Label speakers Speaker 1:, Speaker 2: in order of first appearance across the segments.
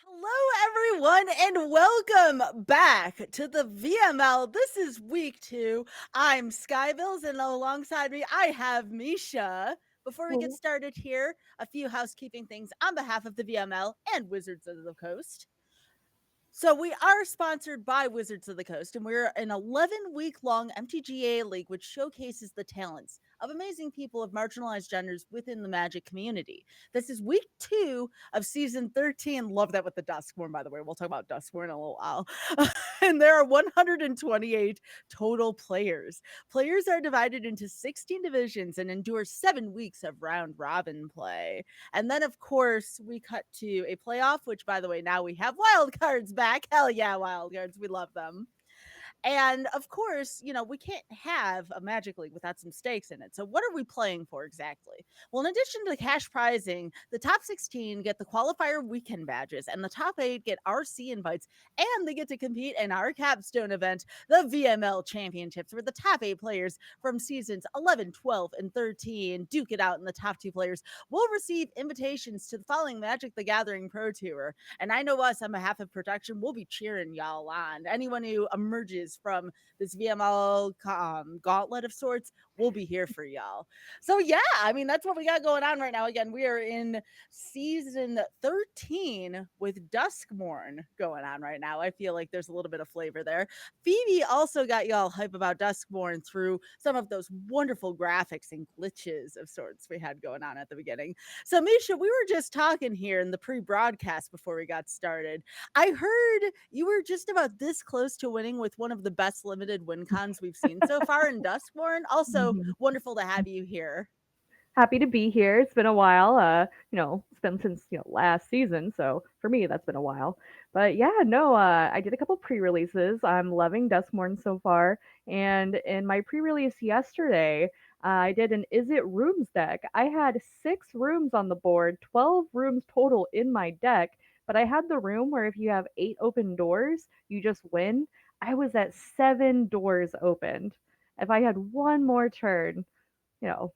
Speaker 1: Hello, everyone, and welcome back to the VML. This is week 2. I'm Skybilz, and alongside me, I have Misha. Before we get started here, a few housekeeping things on behalf of the VML and Wizards of the Coast. So we are sponsored by Wizards of the Coast, and we're an 11-week-long MTGA league which showcases the talents of amazing people of marginalized genders within the Magic community. This is week 2 of season 13. Love that with the Duskborn, by the way. We'll talk about Duskborn in a little while. And there are 128 total players. Players are divided into 16 divisions and endure 7 weeks of round-robin play. And then, of course, we cut to a playoff, which, by the way, now we have wild cards back. Hell yeah, wild cards. We love them. And of course, we can't have a Magic League without some stakes in it. So what are we playing for exactly? Well, in addition to the cash prizing, the top 16 get the qualifier weekend badges, and the top 8 get RC invites, and they get to compete in our capstone event, the VML Championships, where the top 8 players from seasons 11, 12, and 13 duke it out, and the top 2 players will receive invitations to the following Magic the Gathering Pro Tour. And I know us on behalf of production, we'll be cheering y'all on. Anyone who emerges from this VML gauntlet of sorts will be here for y'all. So yeah, I mean, that's what we got going on right now. Again, we are in season 13 with Duskborn going on right now. I feel like there's a little bit of flavor there. Phoebe also got y'all hype about Duskborn through some of those wonderful graphics and glitches of sorts we had going on at the beginning. So Misha, we were just talking here in the pre-broadcast before we got started. I heard you were just about this close to winning with one of the best limited win cons we've seen so far in Duskborn. Also, wonderful to have you here.
Speaker 2: Happy to be here. It's been a while. It's been since last season, so for me that's been a while. But yeah, no, I did a couple pre-releases. I'm loving Duskborn so far, and in my pre-release yesterday, I did an Is It Rooms deck. I had 6 rooms on the board, 12 rooms total in my deck. but I had the room where if you have 8 open doors, you just win. I was at 7 doors opened. If I had one more turn, you know,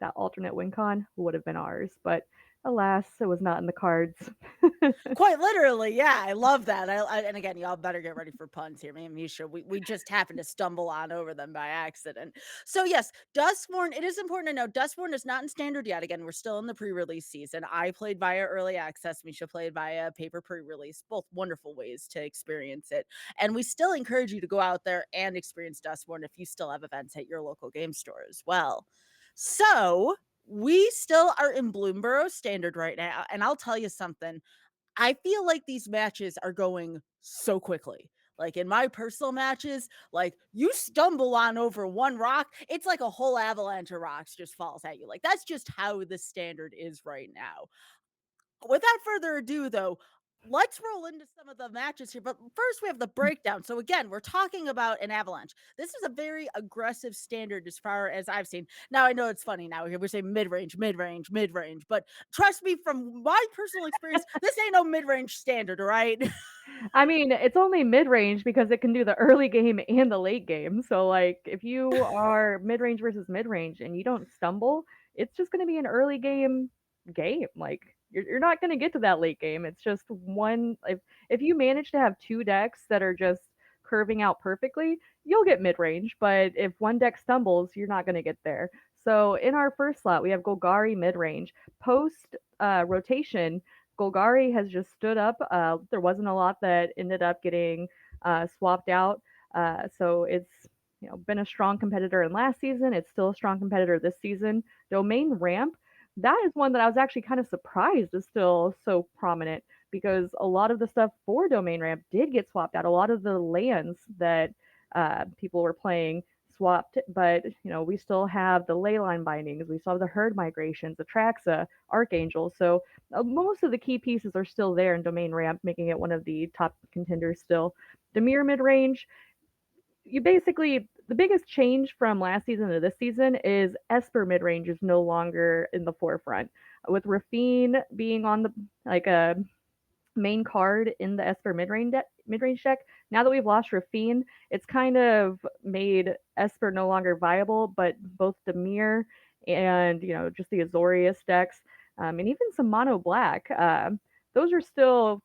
Speaker 2: that alternate win con would have been ours, but alas, it was not in the cards.
Speaker 1: Quite literally, yeah. I love that. And again, y'all better get ready for puns here. Me and Misha, we just happened to stumble on over them by accident. So yes, Dustborn. It is important to know Dustborn is not in standard yet. Again, we're still in the pre-release season. I played via early access. Misha played via paper pre-release. Both wonderful ways to experience it. And we still encourage you to go out there and experience Dustborn if you still have events at your local game store as well. So we still are in Bloomborough standard right now, and I'll tell you something. I feel like these matches are going so quickly. Like in my personal matches, like you stumble on over one rock, it's like a whole avalanche of rocks just falls at you. Like that's just how the standard is right now. Without further ado, though, let's roll into some of the matches here. But first, we have the breakdown. So, again, we're talking about an avalanche. This is a very aggressive standard as far as I've seen. Now, I know it's funny now. We're saying mid range, mid range, mid range. But trust me, from my personal experience, this ain't no mid range standard, all right?
Speaker 2: I mean, it's only mid-range because it can do the early game and the late game. So, like, if you are mid-range versus mid-range and you don't stumble, it's just going to be an early game. Like, you're not going to get to that late game. It's just one. If you manage to have two decks that are just curving out perfectly, you'll get mid-range. But if one deck stumbles, you're not going to get there. So, in our first slot, we have Golgari mid-range. Post rotation, Golgari has just stood up. There wasn't a lot that ended up getting swapped out. So it's been a strong competitor in last season. It's still a strong competitor this season. Domain Ramp, that is one that I was actually kind of surprised is still so prominent because a lot of the stuff for Domain Ramp did get swapped out. A lot of the lands that people were playing swapped, but we still have the leyline bindings, we still have the herd migrations, Atraxa, Archangel. So most of the key pieces are still there in Domain Ramp, making it one of the top contenders still. Demir mid range, you basically the biggest change from last season to this season is Esper mid range is no longer in the forefront. With Rafine being on the like a main card in the Esper mid-range deck. Now that we've lost Rafine, it's kind of made Esper no longer viable, but both Demir and just the Azorius decks, and even some mono black, those are still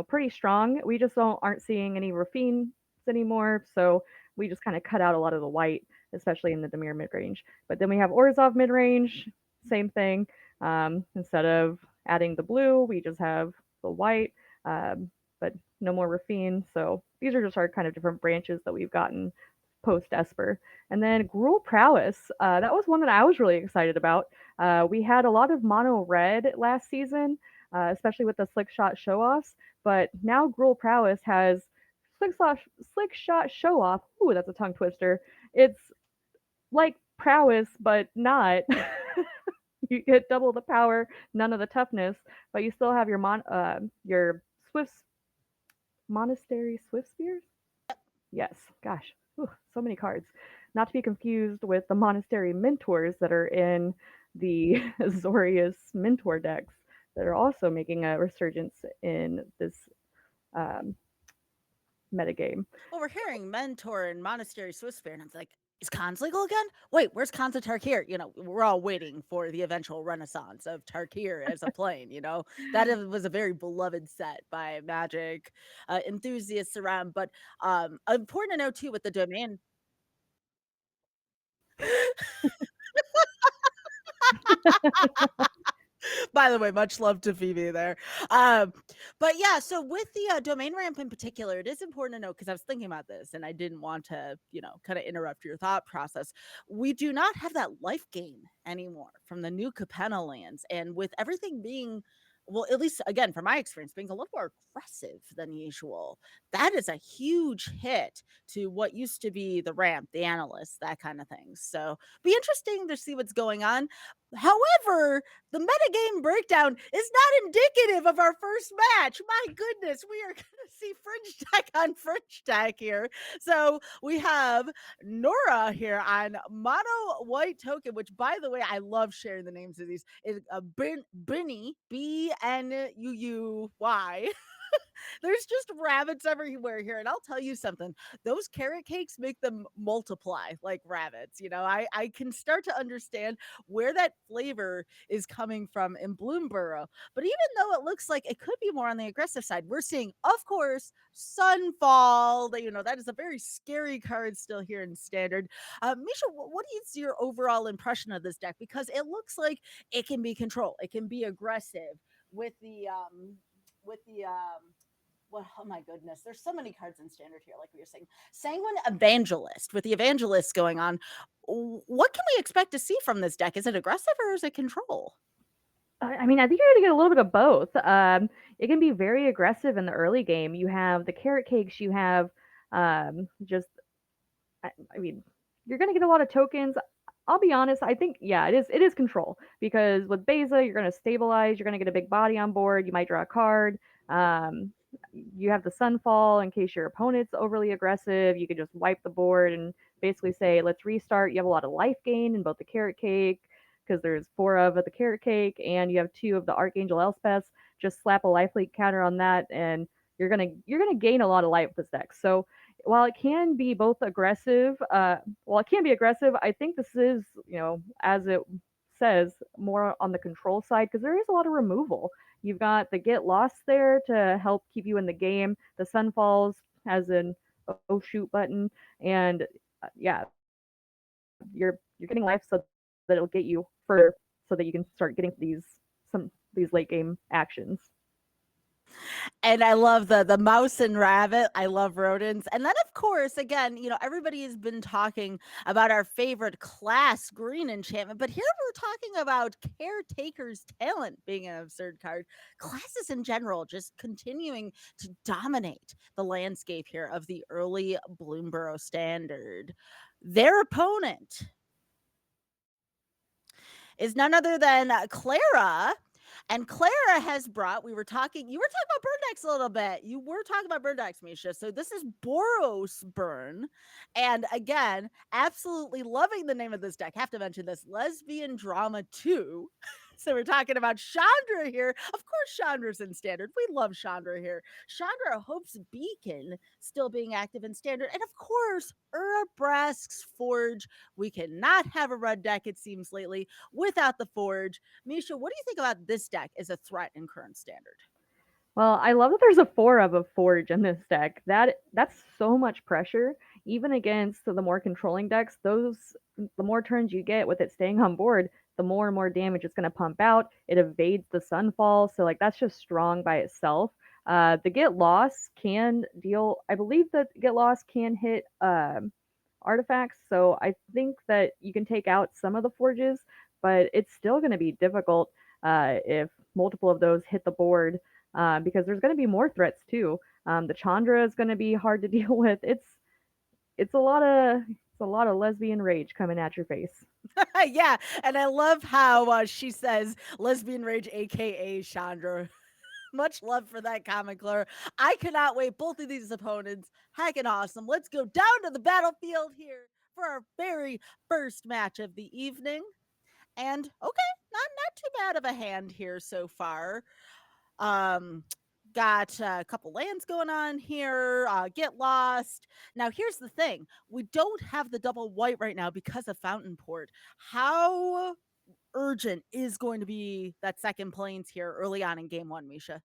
Speaker 2: pretty strong. We just aren't seeing any Rafines anymore, so we just kind of cut out a lot of the white, especially in the Demir mid-range. But then we have Orzhov mid-range, same thing. Instead of adding the blue, we just have the white, but no more Rafine. So these are just our kind of different branches that we've gotten post Esper. And then Gruul Prowess, that was one that I was really excited about. We had a lot of mono red last season, especially with the Slick Shot show offs, but now Gruul Prowess has Slick Shot show off. Ooh, that's a tongue twister. It's like Prowess, but not. You get double the power, none of the toughness, but you still have your Swift Monastery Swift Spears? Yes. Gosh. Whew, so many cards. Not to be confused with the Monastery Mentors that are in the Azorius Mentor decks that are also making a resurgence in this um, metagame.
Speaker 1: Well, we're hearing Mentor and Monastery Swiss Fair, and I'm like, is Cons legal again? Wait, where's Cons of Tarkir? We're all waiting for the eventual renaissance of Tarkir as a plane. That was a very beloved set by Magic enthusiasts around. But important to know too with the domain. By the way, much love to Phoebe there. But yeah, so with the domain ramp in particular, it is important to know because I was thinking about this and I didn't want to, kind of interrupt your thought process. We do not have that life gain anymore from the new Capenna lands. And with everything being, well, at least again, from my experience, being a little more aggressive than usual, that is a huge hit to what used to be the ramp, the analysts, that kind of thing. So be interesting to see what's going on. However, the metagame breakdown is not indicative of our first match. My goodness, we are going to see fringe deck on fringe deck here. So we have Nora here on mono white token, which by the way, I love sharing the names of these. Is Binny, B Mayuy. There's just rabbits everywhere here. And I'll tell you something, those carrot cakes make them multiply like rabbits. I can start to understand where that flavor is coming from in Bloomborough. But even though it looks like it could be more on the aggressive side, we're seeing, of course, Sunfall. That is a very scary card still here in Standard. Misha, what is your overall impression of this deck? Because it looks like it can be control, it can be aggressive with the well, oh my goodness, there's so many cards in Standard here, like we were saying. Sanguine Evangelist, with the Evangelists going on. What can we expect to see from this deck? Is it aggressive or is it control?
Speaker 2: I mean, I think you're going to get a little bit of both. It can be very aggressive in the early game. You have the carrot cakes, you have just, I mean, you're going to get a lot of tokens. I'll be honest, I think, yeah, it is control, because with Beza, you're going to stabilize, you're going to get a big body on board, you might draw a card. Um, you have the Sunfall in case your opponent's overly aggressive. You could just wipe the board and basically say, let's restart. You have a lot of life gain in both the carrot cake, because there's 4 of the carrot cake, and you have 2 of the Archangel Elspeth. Just slap a life leak counter on that, and you're gonna gain a lot of life with this deck. So while it can be both aggressive, I think this is, as it says, more on the control side, because there is a lot of removal. You've got the Get Lost there to help keep you in the game. The Sunfalls has an oh shoot button, and yeah, you're getting life so that it'll get you further, so that you can start getting these late game actions.
Speaker 1: And I love the mouse and rabbit. I love rodents. And then, of course, again, everybody has been talking about our favorite class, green enchantment. But here we're talking about Caretaker's Talent being an absurd card. Classes in general just continuing to dominate the landscape here of the early Bloomborough Standard. Their opponent is none other than Clara. And Clara has brought, you were talking about burn decks a little bit. You were talking about burn decks, Misha. So this is Boros Burn. And again, absolutely loving the name of this deck. Have to mention this, Lesbian Drama 2. So we're talking about Chandra here. Of course, Chandra's in Standard. We love Chandra here. Chandra Hope's Beacon still being active in Standard. And of course, Urabrask's Forge. We cannot have a red deck, it seems, lately without the Forge. Misha, what do you think about this deck as a threat in current Standard?
Speaker 2: Well, I love that there's a 4 of a Forge in this deck. That's so much pressure, even against the more controlling decks. The more turns you get with it staying on board, the more and more damage it's going to pump out. It evades the Sunfall, so that's just strong by itself. The Get Lost can deal. I believe that Get Lost can hit artifacts, so I think that you can take out some of the Forges, but it's still going to be difficult if multiple of those hit the board. Because there's going to be more threats too. The Chandra is going to be hard to deal with. It's a lot of lesbian rage coming at your face.
Speaker 1: Yeah, and I love how she says lesbian rage, aka Chandra. Much love for that comment, Clara. I cannot wait. Both of these opponents, heckin' awesome. Let's go down to the battlefield here for our very first match of the evening. And okay, not too bad of a hand here so far. Got a couple lands going on here. Get Lost. Now, here's the thing: we don't have the double white right now because of Fountain Port. How urgent is going to be that second plains here early on in game one, Misha?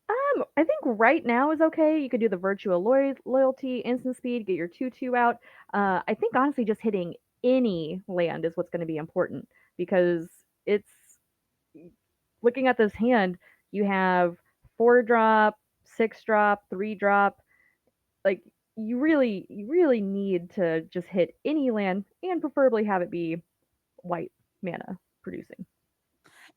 Speaker 2: I think right now is okay. You could do the virtual loyalty, instant speed, get your 2/2 out. I think honestly, just hitting any land is what's going to be important, because it's looking at this hand. You have 4-drop, 6-drop, 3-drop. Like you really need to just hit any land, and preferably have it be white mana producing.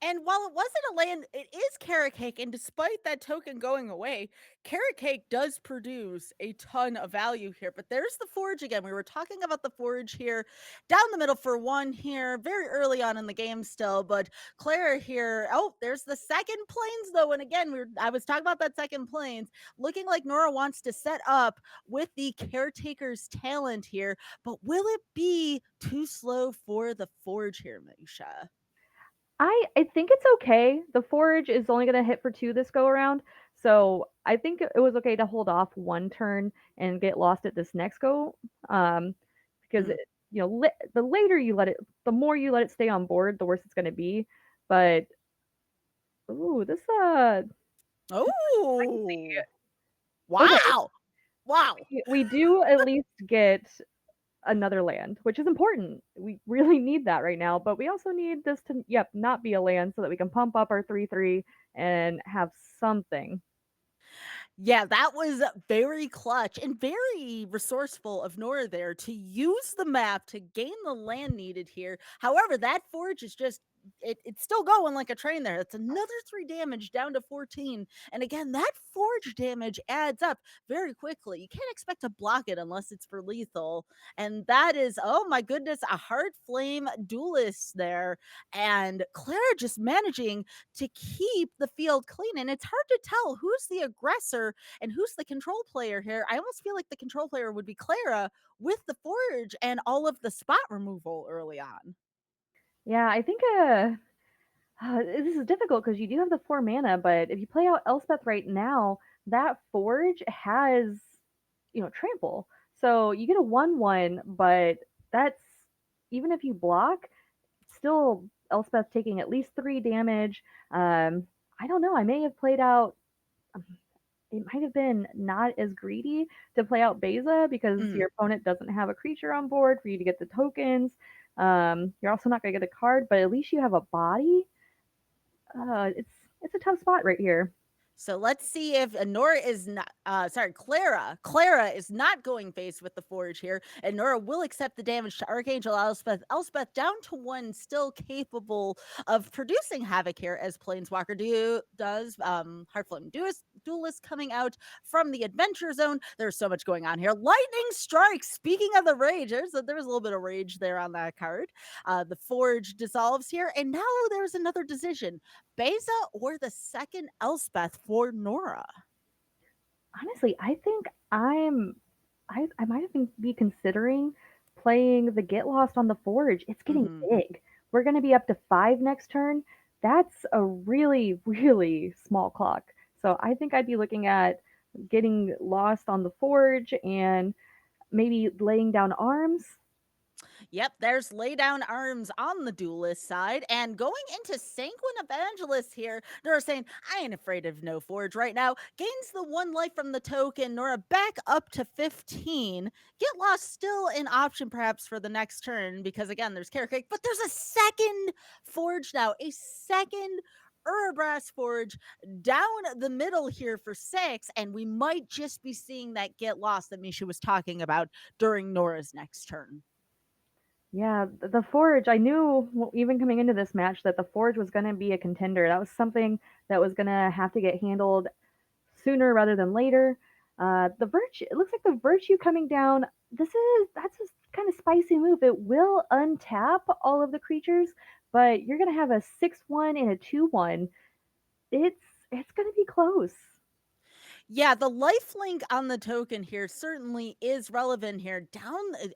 Speaker 1: And while it wasn't a land, it is carrot cake. And despite that token going away, carrot cake does produce a ton of value here. But there's the forge again. We were talking about the forge here down the middle for one here, very early on in the game still. But Clara here, oh, there's the second plains though. And again, I was talking about that second plains, looking like Nora wants to set up with the caretaker's talent here. But will it be too slow for the forge here, Misha?
Speaker 2: I think it's okay. The forage is only gonna hit for 2 this go around, so I think it was okay to hold off 1 turn and get lost at this next go, because
Speaker 1: Mm.
Speaker 2: the later you let it the more you let it stay on board, the worse it's gonna be, but ooh, spicy.
Speaker 1: Oh,
Speaker 2: Okay,
Speaker 1: wow. Wow.
Speaker 2: we do at least get another land, which is important. We really need that right now, but we also need this to, yep, not be a land so that we can pump up our 3/3 and have something.
Speaker 1: Yeah, that was very clutch and very resourceful of Nora there to use the map to gain the land needed here. However, that forge is just it's still going like a train there. It's another 3 damage down to 14. And again, that forge damage adds up very quickly. You can't expect to block it unless it's for lethal. And that is, oh my goodness, a hard flame duelist there. And Clara just managing to keep the field clean. And it's hard to tell who's the aggressor and who's the control player here. I almost feel like the control player would be Clara with the forge and all of the spot removal early on.
Speaker 2: Yeah, I think this is difficult because you do have the 4 mana, but if you play out Elspeth right now, that forge has, trample. So you get a 1/1, but that's even if you block, it's still Elspeth taking at least 3 damage. I don't know. I may have played out um, it might have been not as greedy to play out Beza because
Speaker 1: Mhm.
Speaker 2: your opponent doesn't have a creature on board for you to get the tokens. You're also not going to get a card, but at least you have a body. It's a tough spot right here.
Speaker 1: So let's see if Nora is not, sorry, Clara. Clara is not going face with the Forge here, and Nora will accept the damage to Archangel Elspeth. Elspeth down to 1, still capable of producing havoc here as Planeswalker does. Heartflame Duelist coming out from the Adventure Zone. There's so much going on here. Lightning Strike. Speaking of the rage, there was a little bit of rage there on that card. The Forge dissolves here, and now there's another decision. Beza or the second Elspeth for Nora?
Speaker 2: Honestly, I think I might even be considering playing the Get Lost on the Forge. It's getting
Speaker 1: Mhm.
Speaker 2: big. We're going to be up to 5 next turn. That's a really, really small clock. So I think I'd be looking at getting lost on the Forge and maybe laying down arms.
Speaker 1: Yep, there's lay down arms on the duelist side. And going into Sanguine Evangelist here, Nora saying, I ain't afraid of no forge right now. Gains the 1 life from the token. Nora back up to 15. Get lost still an option perhaps for the next turn because again, there's Carrot Cake, but there's a second forge now, a second Urabrass Forge down the middle here for 6, and we might just be seeing that get lost that Misha was talking about during Nora's next turn.
Speaker 2: Yeah, the Forge, I knew even coming into this match that the Forge was going to be a contender. That was something that was going to have to get handled sooner rather than later. The Virtue, it looks like the Virtue coming down. That's a kind of spicy move. It will untap all of the creatures, but you're going to have a 6/1 and a 2/1. It's it's going to be close.
Speaker 1: Yeah, the life link on the token here certainly is relevant here.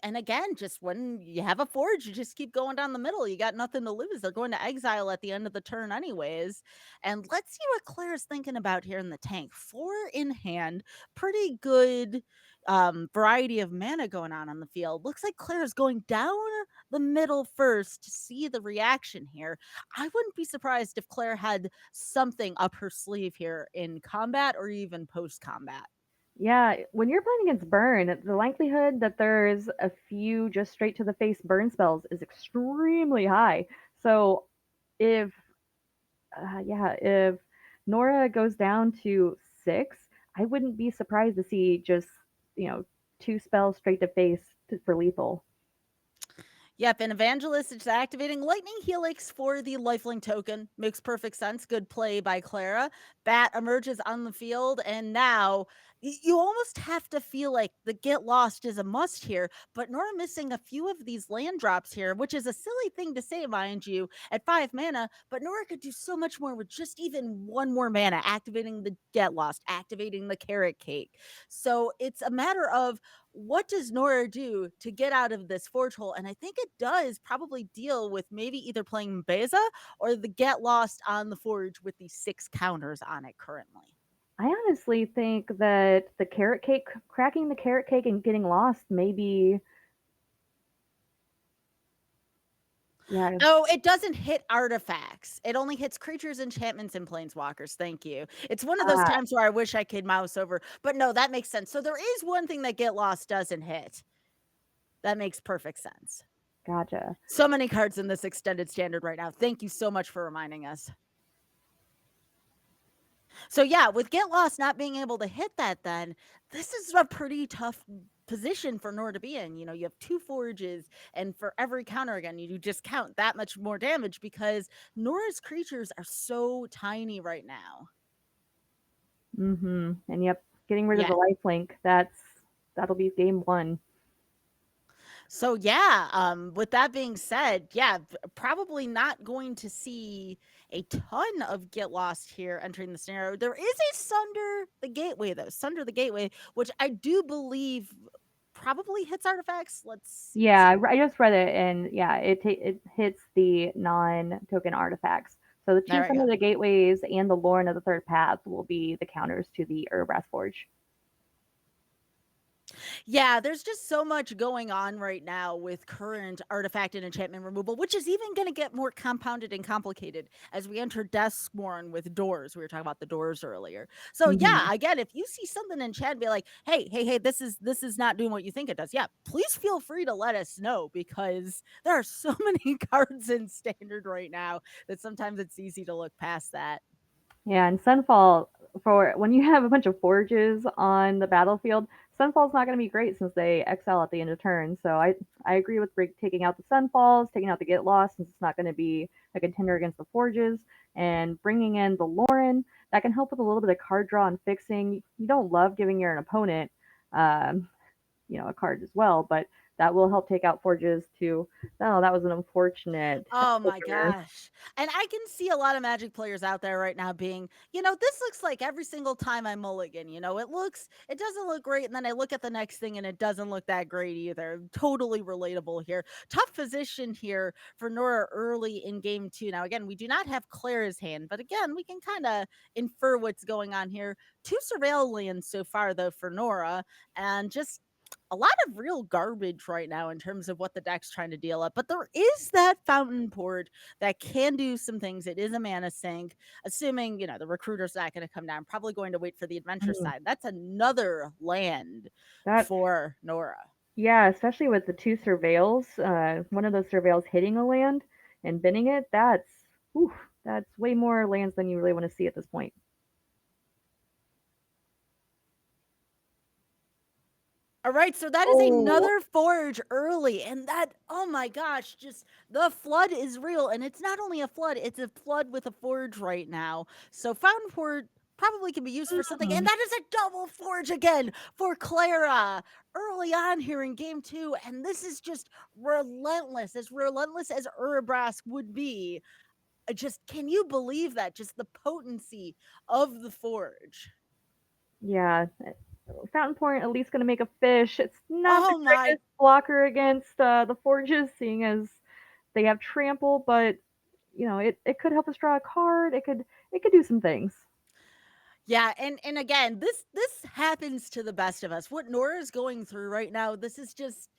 Speaker 1: And again, just when you have a forge, you just keep going down the middle. You got nothing to lose. They're going to exile at the end of the turn, anyways. And let's see what Claire's thinking about here in the tank. 4 in hand, pretty good variety of mana going on the field. Looks like Claire's going down the middle first to see the reaction here. I wouldn't be surprised if Claire had something up her sleeve here in combat or even post combat.
Speaker 2: Yeah, when you're playing against burn, the likelihood that there's a few just straight to the face burn spells is extremely high. So if yeah, if Nora goes down to 6, I wouldn't be surprised to see just, you know, 2 spells straight to face for lethal.
Speaker 1: Yep, and Evangelist is activating Lightning Helix for the lifelink token. Makes perfect sense. Good play by Clara. Bat emerges on the field, and now you almost have to feel like the get lost is a must here. But Nora missing a few of these land drops here, which is a silly thing to say, mind you, at 5 mana. But Nora could do so much more with just even 1 more mana, activating the get lost, activating the carrot cake. So it's a matter of what does Nora do to get out of this forge hole? And I think it does probably deal with maybe either playing Beza or the get lost on the forge with the 6 counters on it currently.
Speaker 2: I honestly think that the carrot cake, cracking the carrot cake and getting lost, maybe. Yeah.
Speaker 1: Oh, it doesn't hit artifacts. It only hits creatures, enchantments, and planeswalkers. Thank you. It's one of those
Speaker 2: Ah,
Speaker 1: times where I wish I could mouse over, but no, that makes sense. So there is one thing that Get Lost doesn't hit. That makes perfect sense.
Speaker 2: gotcha.
Speaker 1: So many cards in this extended standard right now. Thank you so much for reminding us. So yeah, with Get Lost not being able to hit that, then this is a pretty tough position for Nora to be in. You know, you have 2 forages, and for every counter again, you just count that much more damage because Nora's creatures are so tiny right now.
Speaker 2: And yep, getting rid of
Speaker 1: Yeah.
Speaker 2: the lifelink, that'll be game 1.
Speaker 1: So yeah, with that being said, yeah, probably not going to see a ton of Get Lost here entering the scenario. There is a Sunder the Gateway though, Sunder the Gateway, which I do believe probably hits artifacts. Let's see.
Speaker 2: Yeah, I just read it, and yeah, it hits the non-token artifacts. So the 2
Speaker 1: There we
Speaker 2: Son
Speaker 1: go.
Speaker 2: of the Gateways and the Lorn of the Third Path will be the counters to the Urbrass Forge.
Speaker 1: Yeah, there's just so much going on right now with current artifact and enchantment removal, which is even going to get more compounded and complicated as we enter Deathsworn with doors. We were talking about the doors earlier. So
Speaker 2: Mhm.
Speaker 1: yeah, again, if you see something in chat, be like, hey, this is not doing what you think it does. Yeah, please feel free to let us know because there are so many cards in standard right now that sometimes it's easy to look past that.
Speaker 2: Yeah, and Sunfall, for when you have a bunch of forges on the battlefield, Sunfall's not going to be great since they exile at the end of turn. So I agree with taking out the Sunfalls, taking out the Get Lost since it's not going to be a contender against the forges, and bringing in the Lauren. That can help with a little bit of card draw and fixing. You don't love giving your opponent, um, a card as well, but that will help take out forges too. Oh, that was an unfortunate
Speaker 1: Oh my
Speaker 2: opener.
Speaker 1: gosh. And I can see a lot of Magic players out there right now being, this looks like every single time I mulligan, it doesn't look great. And then I look at the next thing and it doesn't look that great either. Totally relatable here. Tough position here for Nora early in game 2. Now, again, we do not have Clara's hand, but again, we can kind of infer what's going on here. 2 surveil lands so far, though, for Nora, and just a lot of real garbage right now in terms of what the deck's trying to deal up. But there is that fountain port that can do some things. It is a mana sink, assuming, the recruiter's not going to come down, probably going to wait for the adventure
Speaker 2: Mm,
Speaker 1: side. That's another land
Speaker 2: That
Speaker 1: for Nora.
Speaker 2: Yeah, especially with the 2 surveils, one of those surveils hitting a land and binning it, that's way more lands than you really want to see at this point.
Speaker 1: All right, so that is
Speaker 2: Oh,
Speaker 1: another forge early, and that, oh my gosh, just the flood is real, and it's not only a flood, it's a flood with a forge right now. So fountain port probably can be used for something, and
Speaker 2: mm,
Speaker 1: that is a double forge again for Clara early on here in game 2, and this is just relentless as Urbrask would be. Just can you believe that? Just the potency of the forge.
Speaker 2: yeah. Fountain Point at least going to make a fish. It's not the
Speaker 1: Oh my.
Speaker 2: greatest blocker against the Forges, seeing as they have trample, but it could help us draw a card. It could do some things.
Speaker 1: Yeah, and again, this happens to the best of us. What Nora is going through right now, this is just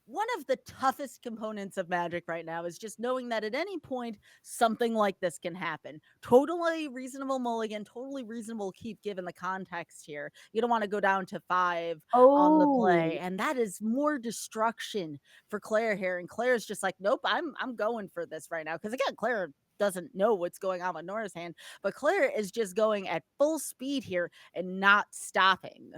Speaker 1: one of the toughest components of Magic right now is just knowing that at any point something like this can happen. Totally reasonable mulligan, totally reasonable keep given the context here. You don't want to go down to 5 on the
Speaker 2: Oh,
Speaker 1: play, and that is more destruction for Claire here. And Claire's just like, nope, I'm going for this right now because again, Claire doesn't know what's going on with Nora's hand, but Claire is just going at full speed here and not stopping.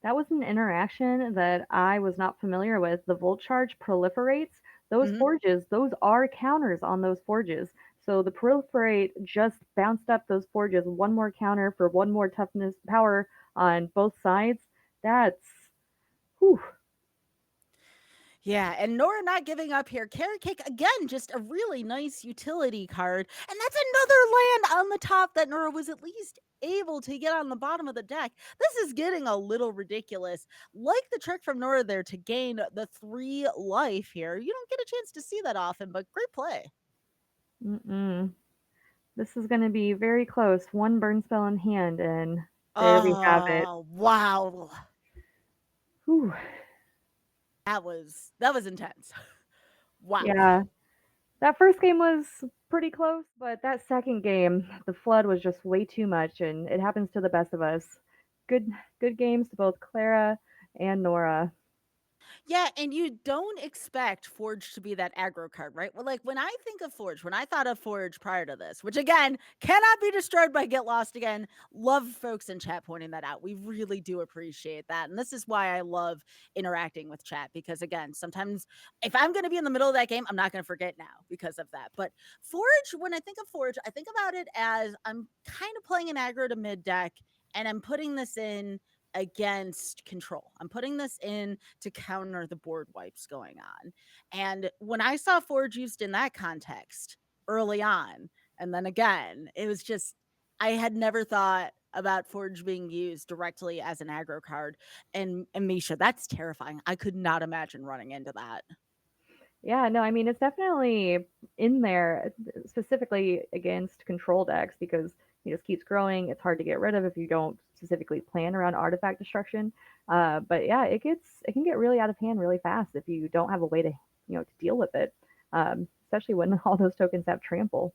Speaker 2: that was an interaction that I was not familiar with. The Volt Charge proliferates. Those
Speaker 1: Mhm.
Speaker 2: forges, those are counters on those forges. So the proliferate just bounced up those forges. One more counter for one more toughness power on both sides. That's whew.
Speaker 1: Yeah, and Nora not giving up here. Carrot Cake, again, just a really nice utility card. And that's another land on the top that Nora was at least able to get on the bottom of the deck. This is getting a little ridiculous. Like the trick from Nora there to gain the 3 life here. You don't get a chance to see that often, but great play.
Speaker 2: Mm-mm. This is going to be very close. One burn spell in hand, and there we have it.
Speaker 1: Oh, wow.
Speaker 2: Whew.
Speaker 1: That was intense. Wow.
Speaker 2: Yeah, that first game was pretty close, but that second game, the flood was just way too much, and it happens to the best of us. Good, good games to both Clara and Nora.
Speaker 1: Yeah, and you don't expect Forge to be that aggro card, right? Well, like when I think of Forge, when I thought of Forge prior to this, which again cannot be destroyed by Get Lost again, love folks in chat pointing that out. We really do appreciate that. And this is why I love interacting with chat because, again, sometimes if I'm going to be in the middle of that game, I'm not going to forget now because of that. But Forge, when I think of Forge, I think about it as I'm kind of playing an aggro to mid deck and I'm putting this in against control. I'm putting this in to counter the board wipes going on. And when I saw Forge used in that context early on, and then again, it was just, I had never thought about Forge being used directly as an aggro card. And Misha, that's terrifying. I could not imagine running into that.
Speaker 2: Yeah, no, I mean, it's definitely in there specifically against control decks because it just keeps growing. It's hard to get rid of if you don't specifically plan around artifact destruction. But yeah, it can get really out of hand really fast if you don't have a way to to deal with it. Especially when all those tokens have trample.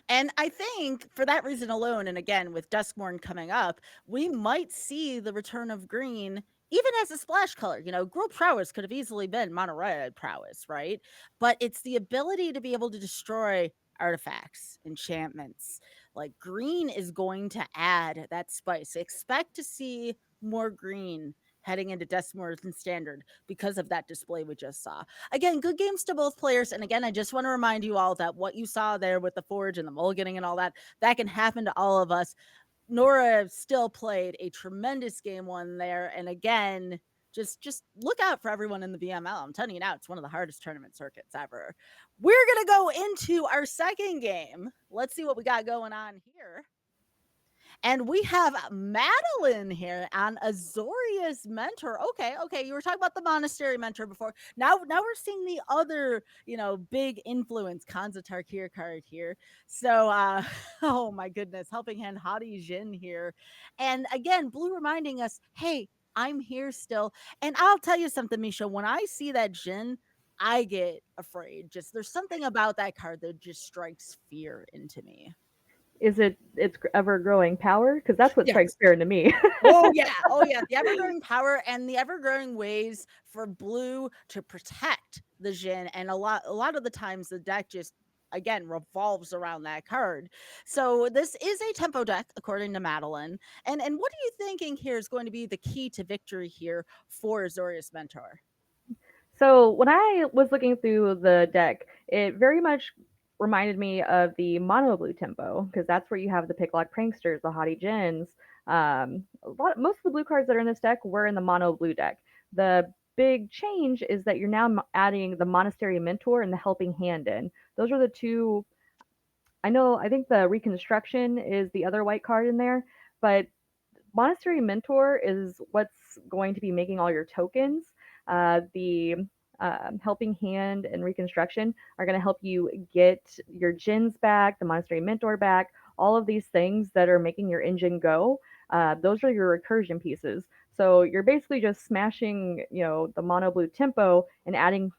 Speaker 1: And I think for that reason alone, and again, with Duskmorn coming up, we might see the return of green even as a splash color. Girl prowess could have easily been mono red prowess, right? But it's the ability to be able to destroy artifacts, enchantments. Like green is going to add that spice. Expect to see more green heading into Duskmorn and Standard because of that display we just saw. Again, good games to both players. And again, I just want to remind you all that what you saw there with the Forge and the mulliganing and all that, that can happen to all of us. Nora still played a tremendous game one there. And again, just look out for everyone in the VML. I'm telling you now, it's one of the hardest tournament circuits ever. We're going to go into our second game. Let's see what we got going on here. And we have Madeleine here on Azorius Mentor. Okay. You were talking about the monastery mentor before. Now we're seeing the other, big influence Kanza Tarkir card here. So oh my goodness, helping hand Hadi Jin here. And again, Blue reminding us, hey, I'm here still. And I'll tell you something, Misha, when I see that Jin, I get afraid. Just there's something about that card that just strikes fear into me.
Speaker 2: Is it its ever growing power? Because that's what strikes
Speaker 1: Yes.
Speaker 2: fear into me.
Speaker 1: Oh yeah, oh yeah. The ever-growing power and the ever-growing ways for blue to protect the Jin, and a lot of the times the deck just again revolves around that card. So this is a tempo deck, according to Madeleine. And what are you thinking here is going to be the key to victory here for Azorius Mentor?
Speaker 2: So when I was looking through the deck, it very much reminded me of the mono blue tempo because that's where you have the Picklock Pranksters, the Haughty Jins. Most of the blue cards that are in this deck were in the mono blue deck. The big change is that you're now adding the Monastery Mentor and the Helping Hand in. Those are the two. I think the Reconstruction is the other white card in there, but Monastery Mentor is what's going to be making all your tokens. The Helping Hand and Reconstruction are going to help you get your Jins back, the Monastery Mentor back, all of these things that are making your engine go. Those are your recursion pieces. So you're basically just smashing, the mono blue tempo and adding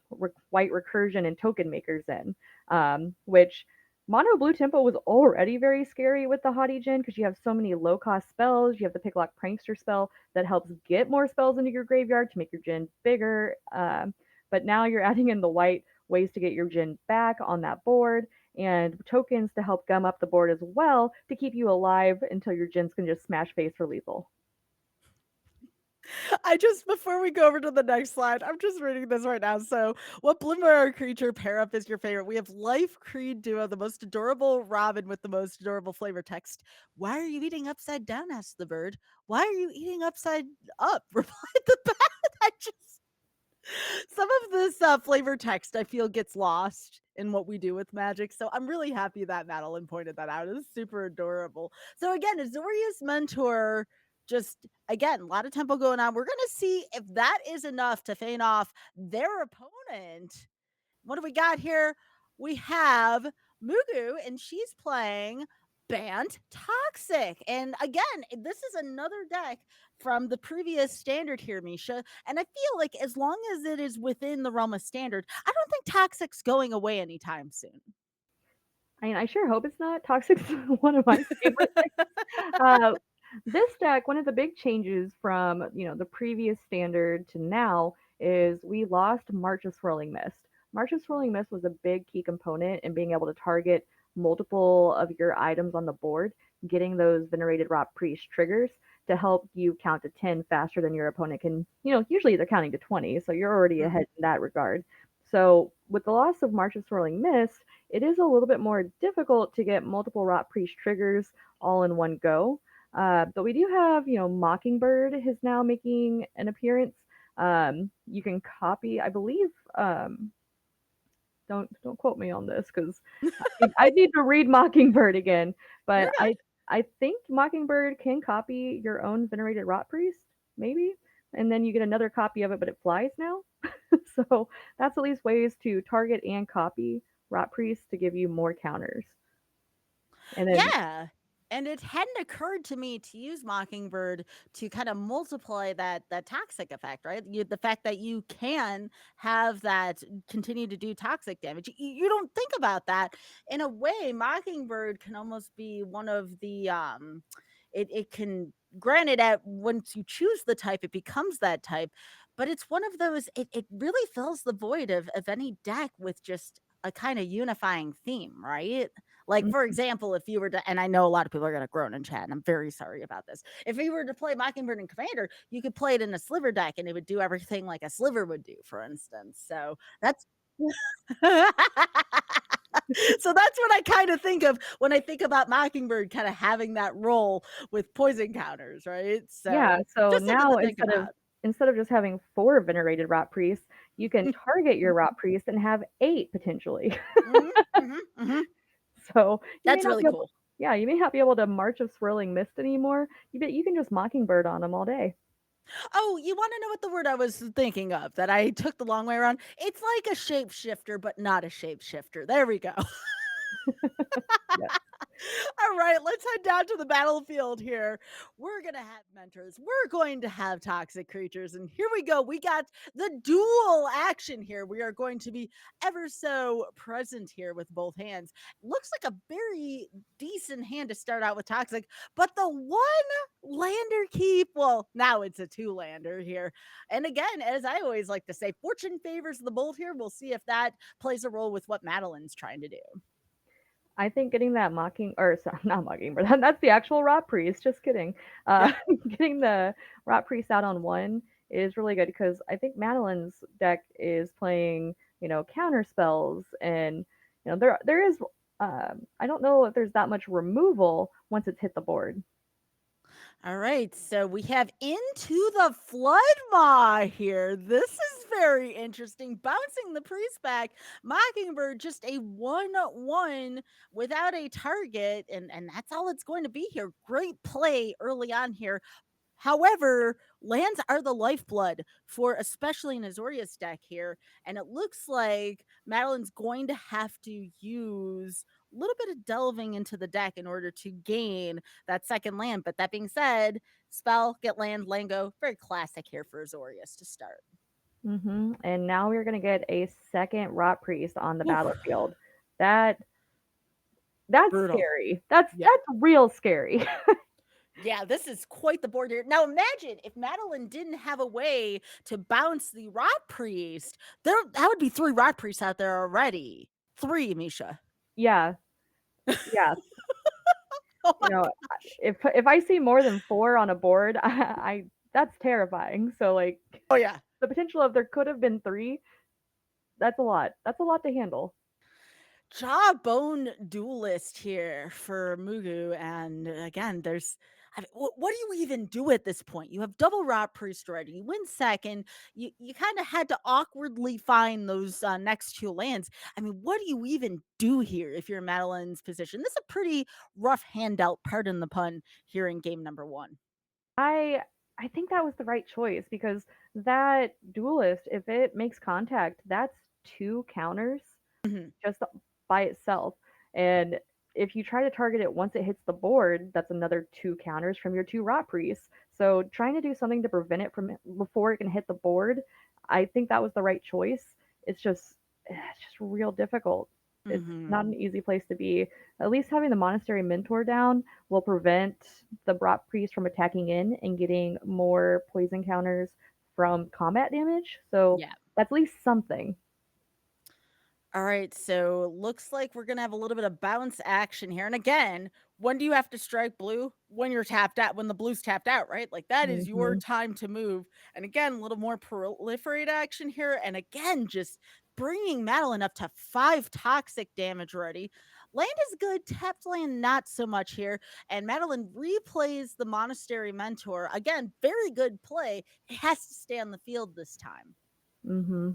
Speaker 2: white recursion and token makers in, which Mono Blue Tempo was already very scary with the Haughty Jin because you have so many low cost spells. You have the Picklock Prankster spell that helps get more spells into your graveyard to make your Jin bigger. But now you're adding in the white ways to get your Jin back on that board and tokens to help gum up the board as well to keep you alive until your Jins can just smash face for lethal.
Speaker 1: Before we go over to the next slide, I'm just reading this right now. So, what Blue creature pair up is your favorite? We have Life Creed Duo, the most adorable Robin with the most adorable flavor text. Why are you eating upside down? Asked the bird. Why are you eating upside up? Replied the bat. I just Some of this flavor text I feel gets lost in what we do with Magic. So I'm really happy that Madeleine pointed that out. It's super adorable. So again, Azorius Mentor, just again, a lot of tempo going on. We're gonna see if that is enough to feign off their opponent. What do we got here? We have Muggu, and she's playing Bant Toxic. And again, this is another deck from the previous standard here, Misha. And I feel like as long as it is within the realm of standard, I don't think Toxic's going away anytime soon.
Speaker 2: I mean, I sure hope it's not. Toxic's one of my favorite things. Uh, this deck, one of the big changes from the previous standard to now is we lost March of Swirling Mist. March of Swirling Mist was a big key component in being able to target multiple of your items on the board, getting those Venerated Rot Priest triggers to help you count to 10 faster than your opponent can. Usually they're counting to 20, so you're already ahead in that regard. So with the loss of March of Swirling Mist, it is a little bit more difficult to get multiple Rot Priest triggers all in one go. But we do have, Mockingbird is now making an appearance. You can copy, I believe. Don't quote me on this because I need to read Mockingbird again. But
Speaker 1: You're good.
Speaker 2: I think Mockingbird can copy your own Venerated Rot Priest, maybe, and then you get another copy of it, but it flies now. So that's at least ways to target and copy Rot Priest to give you more counters. And then
Speaker 1: Yeah. And it hadn't occurred to me to use Mockingbird to kind of multiply that toxic effect, right? The fact that you can have that continue to do toxic damage. You don't think about that. In a way, Mockingbird can almost be one of the it can, granted, at once you choose the type, it becomes that type, but it's one of those, it really fills the void of any deck with just a kind of unifying theme, right? Like, for example, if you were to, and I know a lot of people are going to groan in chat, and I'm very sorry about this. If you were to play Mockingbird and Commander, you could play it in a sliver deck and it would do everything like a sliver would do, for instance. So that's. So that's what I kind of think of when I think about Mockingbird kind of having that role with poison counters, right?
Speaker 2: yeah,
Speaker 1: So
Speaker 2: so
Speaker 1: just something
Speaker 2: now
Speaker 1: to think about.
Speaker 2: instead of just having 4 Venerated Rot Priests, you can target your Rot Priest and have 8 potentially.
Speaker 1: Mhm, mhm, mhm.
Speaker 2: So you may
Speaker 1: That's
Speaker 2: not
Speaker 1: really
Speaker 2: be able,
Speaker 1: cool.
Speaker 2: yeah, you may not be able to March of Swirling Mist anymore. You can just Mockingbird on them all day.
Speaker 1: Oh, you want to know what the word I was thinking of that I took the long way around? It's like a shapeshifter, but not a shapeshifter. There we go.
Speaker 2: Yeah.
Speaker 1: All right, let's head down to the battlefield here. We're going to have mentors. We're going to have toxic creatures. And here we go. We got the dual action here. We are going to be ever so present here with both hands. Looks like a very decent hand to start out with toxic, but the one lander keep, well, now it's a two lander here. And again, as I always like to say, fortune favors the bold here. We'll see if that plays a role with what Madeleine's trying to do.
Speaker 2: I think getting that sorry, not Mockingbird, that's the actual Rot Priest, just kidding.
Speaker 1: Yeah.
Speaker 2: Getting the Rot Priest out on one is really good because I think Madeleine's deck is playing, counter spells, and there is I don't know if there's that much removal once it's hit the board.
Speaker 1: All right, so we have Into the Flood Maw here. This is very interesting. Bouncing the priest back, Mockingbird just a 1-1 without a target, and that's all it's going to be here. Great play early on here. However, lands are the lifeblood for especially an Azorius deck here, and it looks like Madeleine's going to have to use a little bit of delving into the deck in order to gain that second land. But that being said, spell, get land, go. Very classic here for Azorius to start.
Speaker 2: And now we're gonna get a second Rot Priest on the
Speaker 1: Oof,
Speaker 2: battlefield. That's
Speaker 1: brutal.
Speaker 2: scary.
Speaker 1: Yeah.
Speaker 2: That's real scary.
Speaker 1: Yeah, this is quite the board here. Now imagine if Madeleine didn't have a way to bounce the Rot Priest. That would be 3 Rot Priests out there already. 3, Misha.
Speaker 2: Yeah, yeah.
Speaker 1: Oh my God.
Speaker 2: If I see more than 4 on a board, I that's terrifying. So like
Speaker 1: Oh yeah.
Speaker 2: the potential of there could have been 3, that's a lot. That's a lot to handle.
Speaker 1: Jawbone duelist here for Muggu. And again, there's What do you even do at this point? You have double rot priest already. You win second. You kind of had to awkwardly find those next two lands. I mean, what do you even do here if you're in Madeleine's position? This is a pretty rough handout, pardon the pun, here in game number one.
Speaker 2: I I think that was the right choice because that duelist, if it makes contact, that's two counters
Speaker 1: Mhm.
Speaker 2: just by itself. And if you try to target it once it hits the board, that's another two counters from your two rot priests. So trying to do something to prevent it from before it can hit the board, I think that was the right choice. It's just real difficult. It's not an
Speaker 1: Mhm.
Speaker 2: easy place to be. At least having the monastery mentor down will prevent the rot priest from attacking in and getting more poison counters from combat damage. So
Speaker 1: Yeah.
Speaker 2: that's at least something.
Speaker 1: All right, so looks like we're gonna have a little bit of bounce action here. And again, when do you have to strike blue? When you're tapped out, when the blue's tapped out, right? Like that is your
Speaker 2: Hmm.
Speaker 1: time to move. And again, a little more proliferate action here. And again, just bringing Madeleine up to 5 toxic damage already. Land is good, tapped land not so much here. And Madeleine replays the Monastery Mentor. Again, very good play. It has to stay on the field this time.
Speaker 2: Hmm.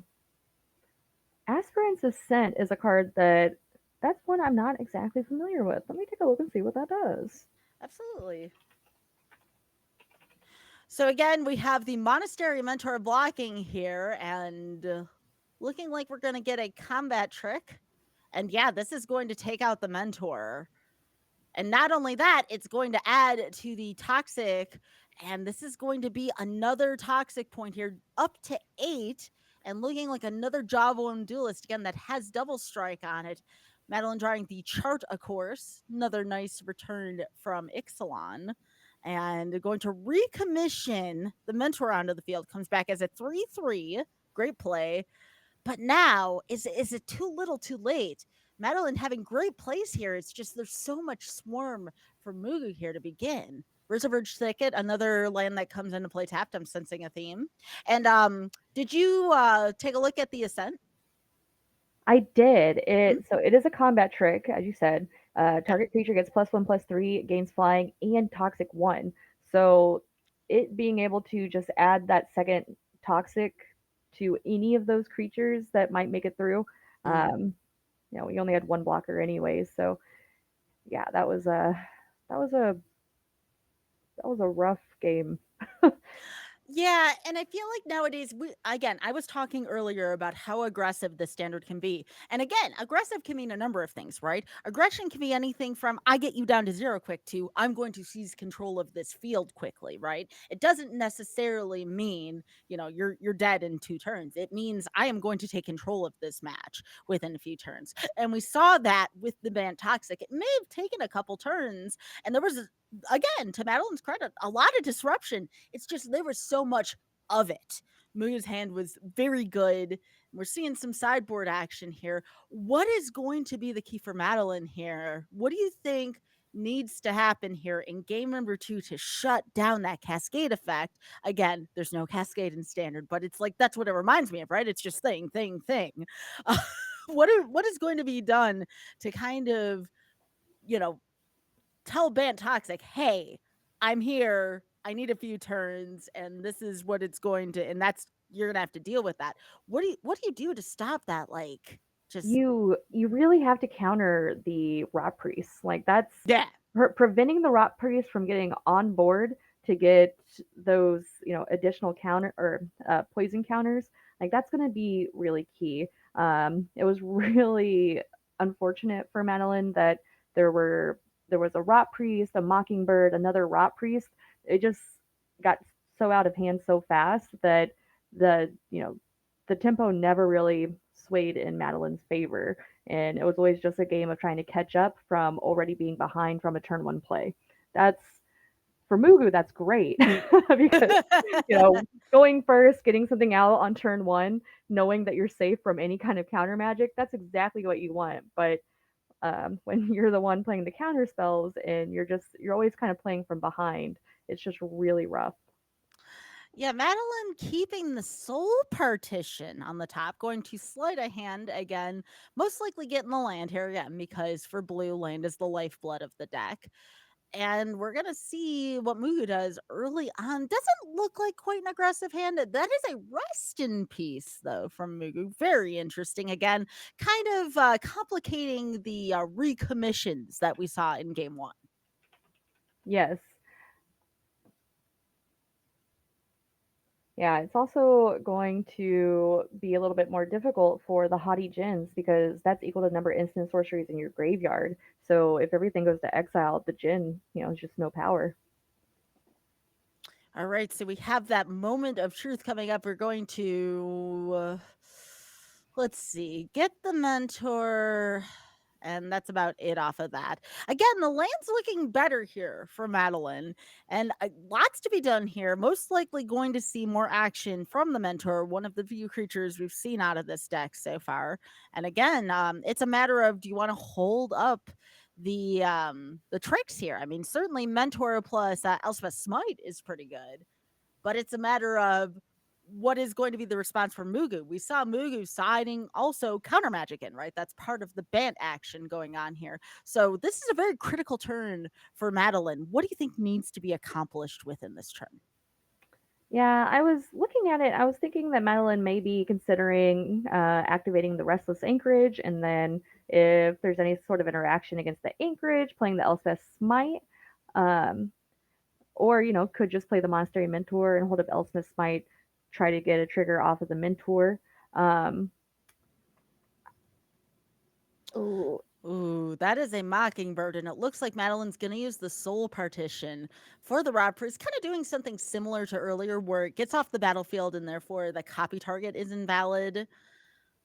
Speaker 2: Aspirant's Ascent is a card that's one I'm not exactly familiar with. Let me take a look and see what that does.
Speaker 1: Absolutely. So again, we have the Monastery Mentor blocking here, and looking like we're going to get a combat trick. And yeah, this is going to take out the Mentor. And not only that, it's going to add to the toxic, and this is going to be another toxic point here, up to 8, and looking like another Javelin duelist again that has double strike on it. Madeleine drawing the chart, of course, another nice return from Ixalan, and going to recommission the Mentor onto the field. Comes back as a 3/3. Great play. But now, is it too little too late? Madeleine having great plays here. It's just there's so much swarm for Muggu here to begin. Reservoir Thicket, another land that comes into play tapped. I'm sensing a theme. And did you take a look at the Ascent?
Speaker 2: I did.
Speaker 1: Mhm.
Speaker 2: It is a combat trick, as you said.
Speaker 1: Yeah.
Speaker 2: Target creature gets +1/+3, gains flying, and toxic 1. So it being able to just add that second toxic to any of those creatures that might make it through.
Speaker 1: Mhm.
Speaker 2: Um, we only had one blocker anyways, so yeah, that was a that was a rough game.
Speaker 1: Yeah, and I feel like nowadays I was talking earlier about how aggressive the standard can be. And again, aggressive can mean a number of things, right? Aggression can be anything from I get you down to 0 quick to I'm going to seize control of this field quickly, right? It doesn't necessarily mean, you're dead in 2 turns. It means I am going to take control of this match within a few turns. And we saw that with the Bant Toxic. It may have taken a couple turns, and there was again, to Madeleine's credit, a lot of disruption. It's just there was so much of it. Muya's hand was very good. We're seeing some sideboard action here. What is going to be the key for Madeleine here? What do you think needs to happen here in game number 2 to shut down that cascade effect? Again, there's no cascade in standard, but it's like that's what it reminds me of, right? It's just thing, thing, thing. Uh, what is going to be done to kind of, you know, tell Bant Toxic, hey, I'm here. I need a few turns, and this is what it's going to, and that's you're gonna have to deal with that. What do you do to stop that? Like, just
Speaker 2: You really have to counter the rot priests. Like that's
Speaker 1: yeah.
Speaker 2: preventing the rot priest from getting on board to get those additional counter or poison counters. Like that's going to be really key. It was really unfortunate for Madeleine that there were there was a rot priest, a mockingbird, another rot priest. It just got so out of hand so fast that the tempo never really swayed in Madeleine's favor. And it was always just a game of trying to catch up from already being behind from a turn one play. That's for Mugu, that's great because going first, getting something out on turn one, knowing that you're safe from any kind of counter magic, that's exactly what you want. But when you're the one playing the counter spells and you're always kind of playing from behind, it's just really rough.
Speaker 1: Yeah, Madeline keeping the soul partition on the top, going to sleight a hand again, most likely getting the land here again, because for blue, land is the lifeblood of the deck. And we're going to see what Muggu does early on. Doesn't look like quite an aggressive hand. That is a rest in peace, though, from Muggu. Very interesting. Again, kind of complicating the recommissions that we saw in game one.
Speaker 2: Yes. Yeah, it's also going to be a little bit more difficult for the haughty Djinns because that's equal to the number of instant sorceries in your graveyard. So if everything goes to exile, the Djinn, is just no power.
Speaker 1: All right, so we have that moment of truth coming up. We're going to, let's see, get the mentor, and that's about it off of that. Again, the land's looking better here for Madeleine, and lots to be done here. Most likely going to see more action from the mentor, one of the few creatures we've seen out of this deck so far. And again, it's a matter of, do you want to hold up the tricks here? I mean, certainly mentor plus Elspeth Smite is pretty good, but it's a matter of what is going to be the response from Muggu. We saw Muggu siding also counter magic in, right? That's part of the Bant action going on here. So this is a very critical turn for Madeleine. What do you think needs to be accomplished within this turn?
Speaker 2: Yeah, I was looking at it. I was thinking that Madeline may be considering activating the Restless Anchorage, and then if there's any sort of interaction against the Anchorage, playing the Elspeth Smite, um, or could just play the Monastery Mentor and hold up Elspeth Smite, try to get a trigger off of the Mentor. Um, oh,
Speaker 1: Ooh, that is a Mockingbird, and it looks like Madeleine's going to use the Soul Partition for the Rod Priest, kind of doing something similar to earlier where it gets off the battlefield and therefore the copy target is invalid.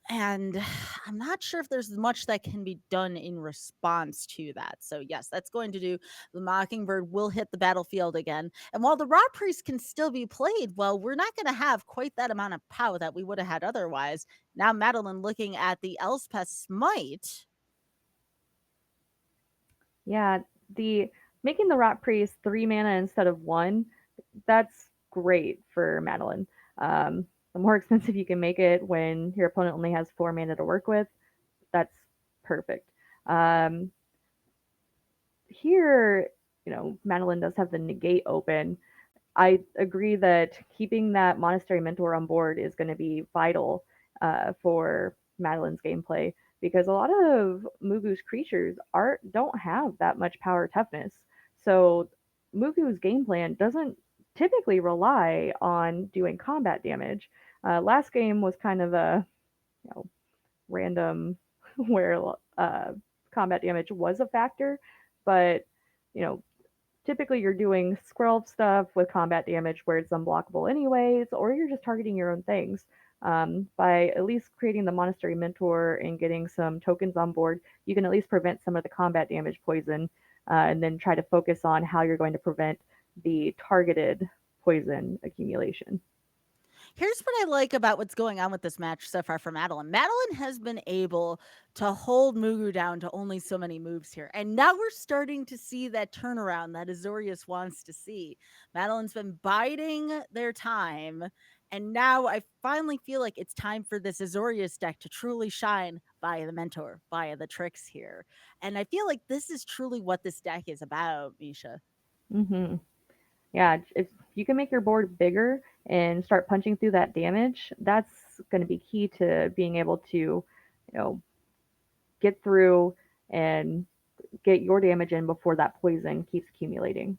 Speaker 1: And I'm not sure if there's much that can be done in response to that. So, yes, that's going to do. The Mockingbird will hit the battlefield again. And while the Rod Priest can still be played, well, we're not going to have quite that amount of power that we would have had otherwise. Now, Madeleine looking at the Elspeth Smite.
Speaker 2: yeah, the making the Rot Priest 3 mana instead of one, that's great for Madeline. The more expensive you can make it when your opponent only has 4 mana to work with, that's perfect. Um, Here, Madeline does have the negate open. I agree that keeping that Monastery Mentor on board is going to be vital for Madeline's gameplay because a lot of Mugu's creatures don't have that much power toughness. So Mugu's game plan doesn't typically rely on doing combat damage. Last game was kind of a random where combat damage was a factor, but you know typically you're doing scroll stuff with combat damage where it's unblockable anyways, or you're just targeting your own things. By at least creating the Monastery Mentor and getting some tokens on board, you can at least prevent some of the combat damage poison, and then try to focus on how you're going to prevent the targeted poison accumulation.
Speaker 1: Here's what I like about what's going on with this match so far for Madeleine. Madeleine has been able to hold Muggu down to only so many moves here. And now we're starting to see that turnaround that Azorius wants to see. Madeleine's been biding their time. And now I finally feel like it's time for this Azorius deck to truly shine via the mentor, via the tricks here. And I feel like this is truly what this deck is about, Misha.
Speaker 2: Mm-hmm. Yeah, if you can make your board bigger and start punching through that damage, that's going to be key to being able to, get through and get your damage in before that poison keeps accumulating.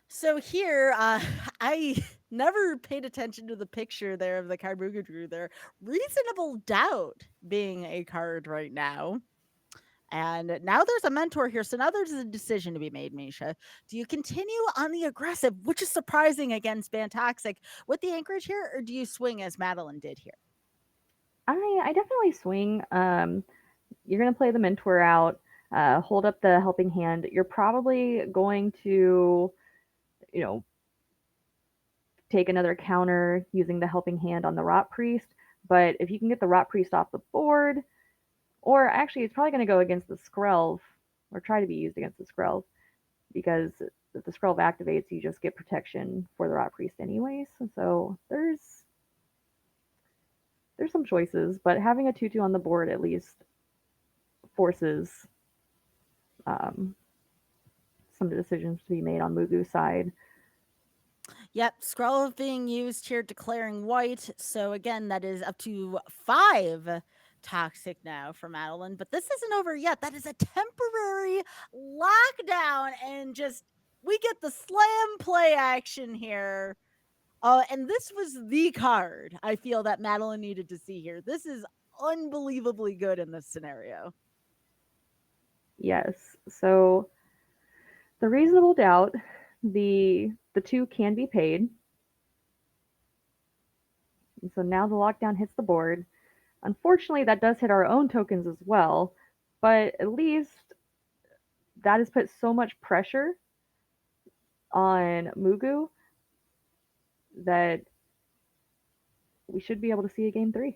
Speaker 1: So here, I never paid attention to the picture there of the card Muggu drew there. Reasonable Doubt being a card right now. And now there's a mentor here. So now there's a decision to be made, Misha. Do you continue on the aggressive, which is surprising against Bantoxic, with the anchorage here, or do you swing as Madeleine did here?
Speaker 2: I definitely swing. You're going to play the mentor out, hold up the helping hand. You're probably going to, you know, take another counter using the helping hand on the Rot Priest. But if you can get the Rot Priest off the board, or actually, it's probably going to go against the Skrelv, or try to be used against the Skrelv, because if the Skrelv activates, you just get protection for the Rot Priest anyways. So there's some choices, but having a 2/2 on the board at least forces some decisions to be made on Mugu's side.
Speaker 1: Yep, scroll being used here, declaring white. So again, that is up to 5 toxic now for Madeleine. But this isn't over yet. That is a temporary lockdown, and just we get the slam play action here. And this was the card I feel that Madeleine needed to see here. This is unbelievably good in this scenario.
Speaker 2: Yes. So the reasonable doubt, the 2 can be paid. And so now the lockdown hits the board. Unfortunately, that does hit our own tokens as well, but at least that has put so much pressure on Muggu that we should be able to see a game 3.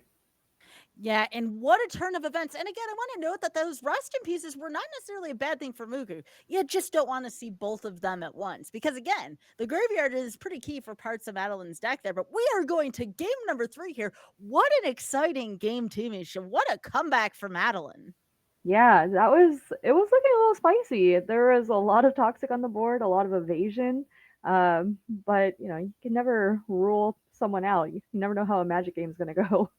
Speaker 1: Yeah, and what a turn of events. And again, I want to note that those rest in pieces were not necessarily a bad thing for Muggu. You just don't want to see both of them at once. Because again, the graveyard is pretty key for parts of Madeleine's deck there. But we are going to game number 3 here. What an exciting game, too, Misha. What a comeback for Madeleine.
Speaker 2: Yeah, it was looking a little spicy. There was a lot of toxic on the board, a lot of evasion. But you can never rule someone out. You never know how a magic game is going to go.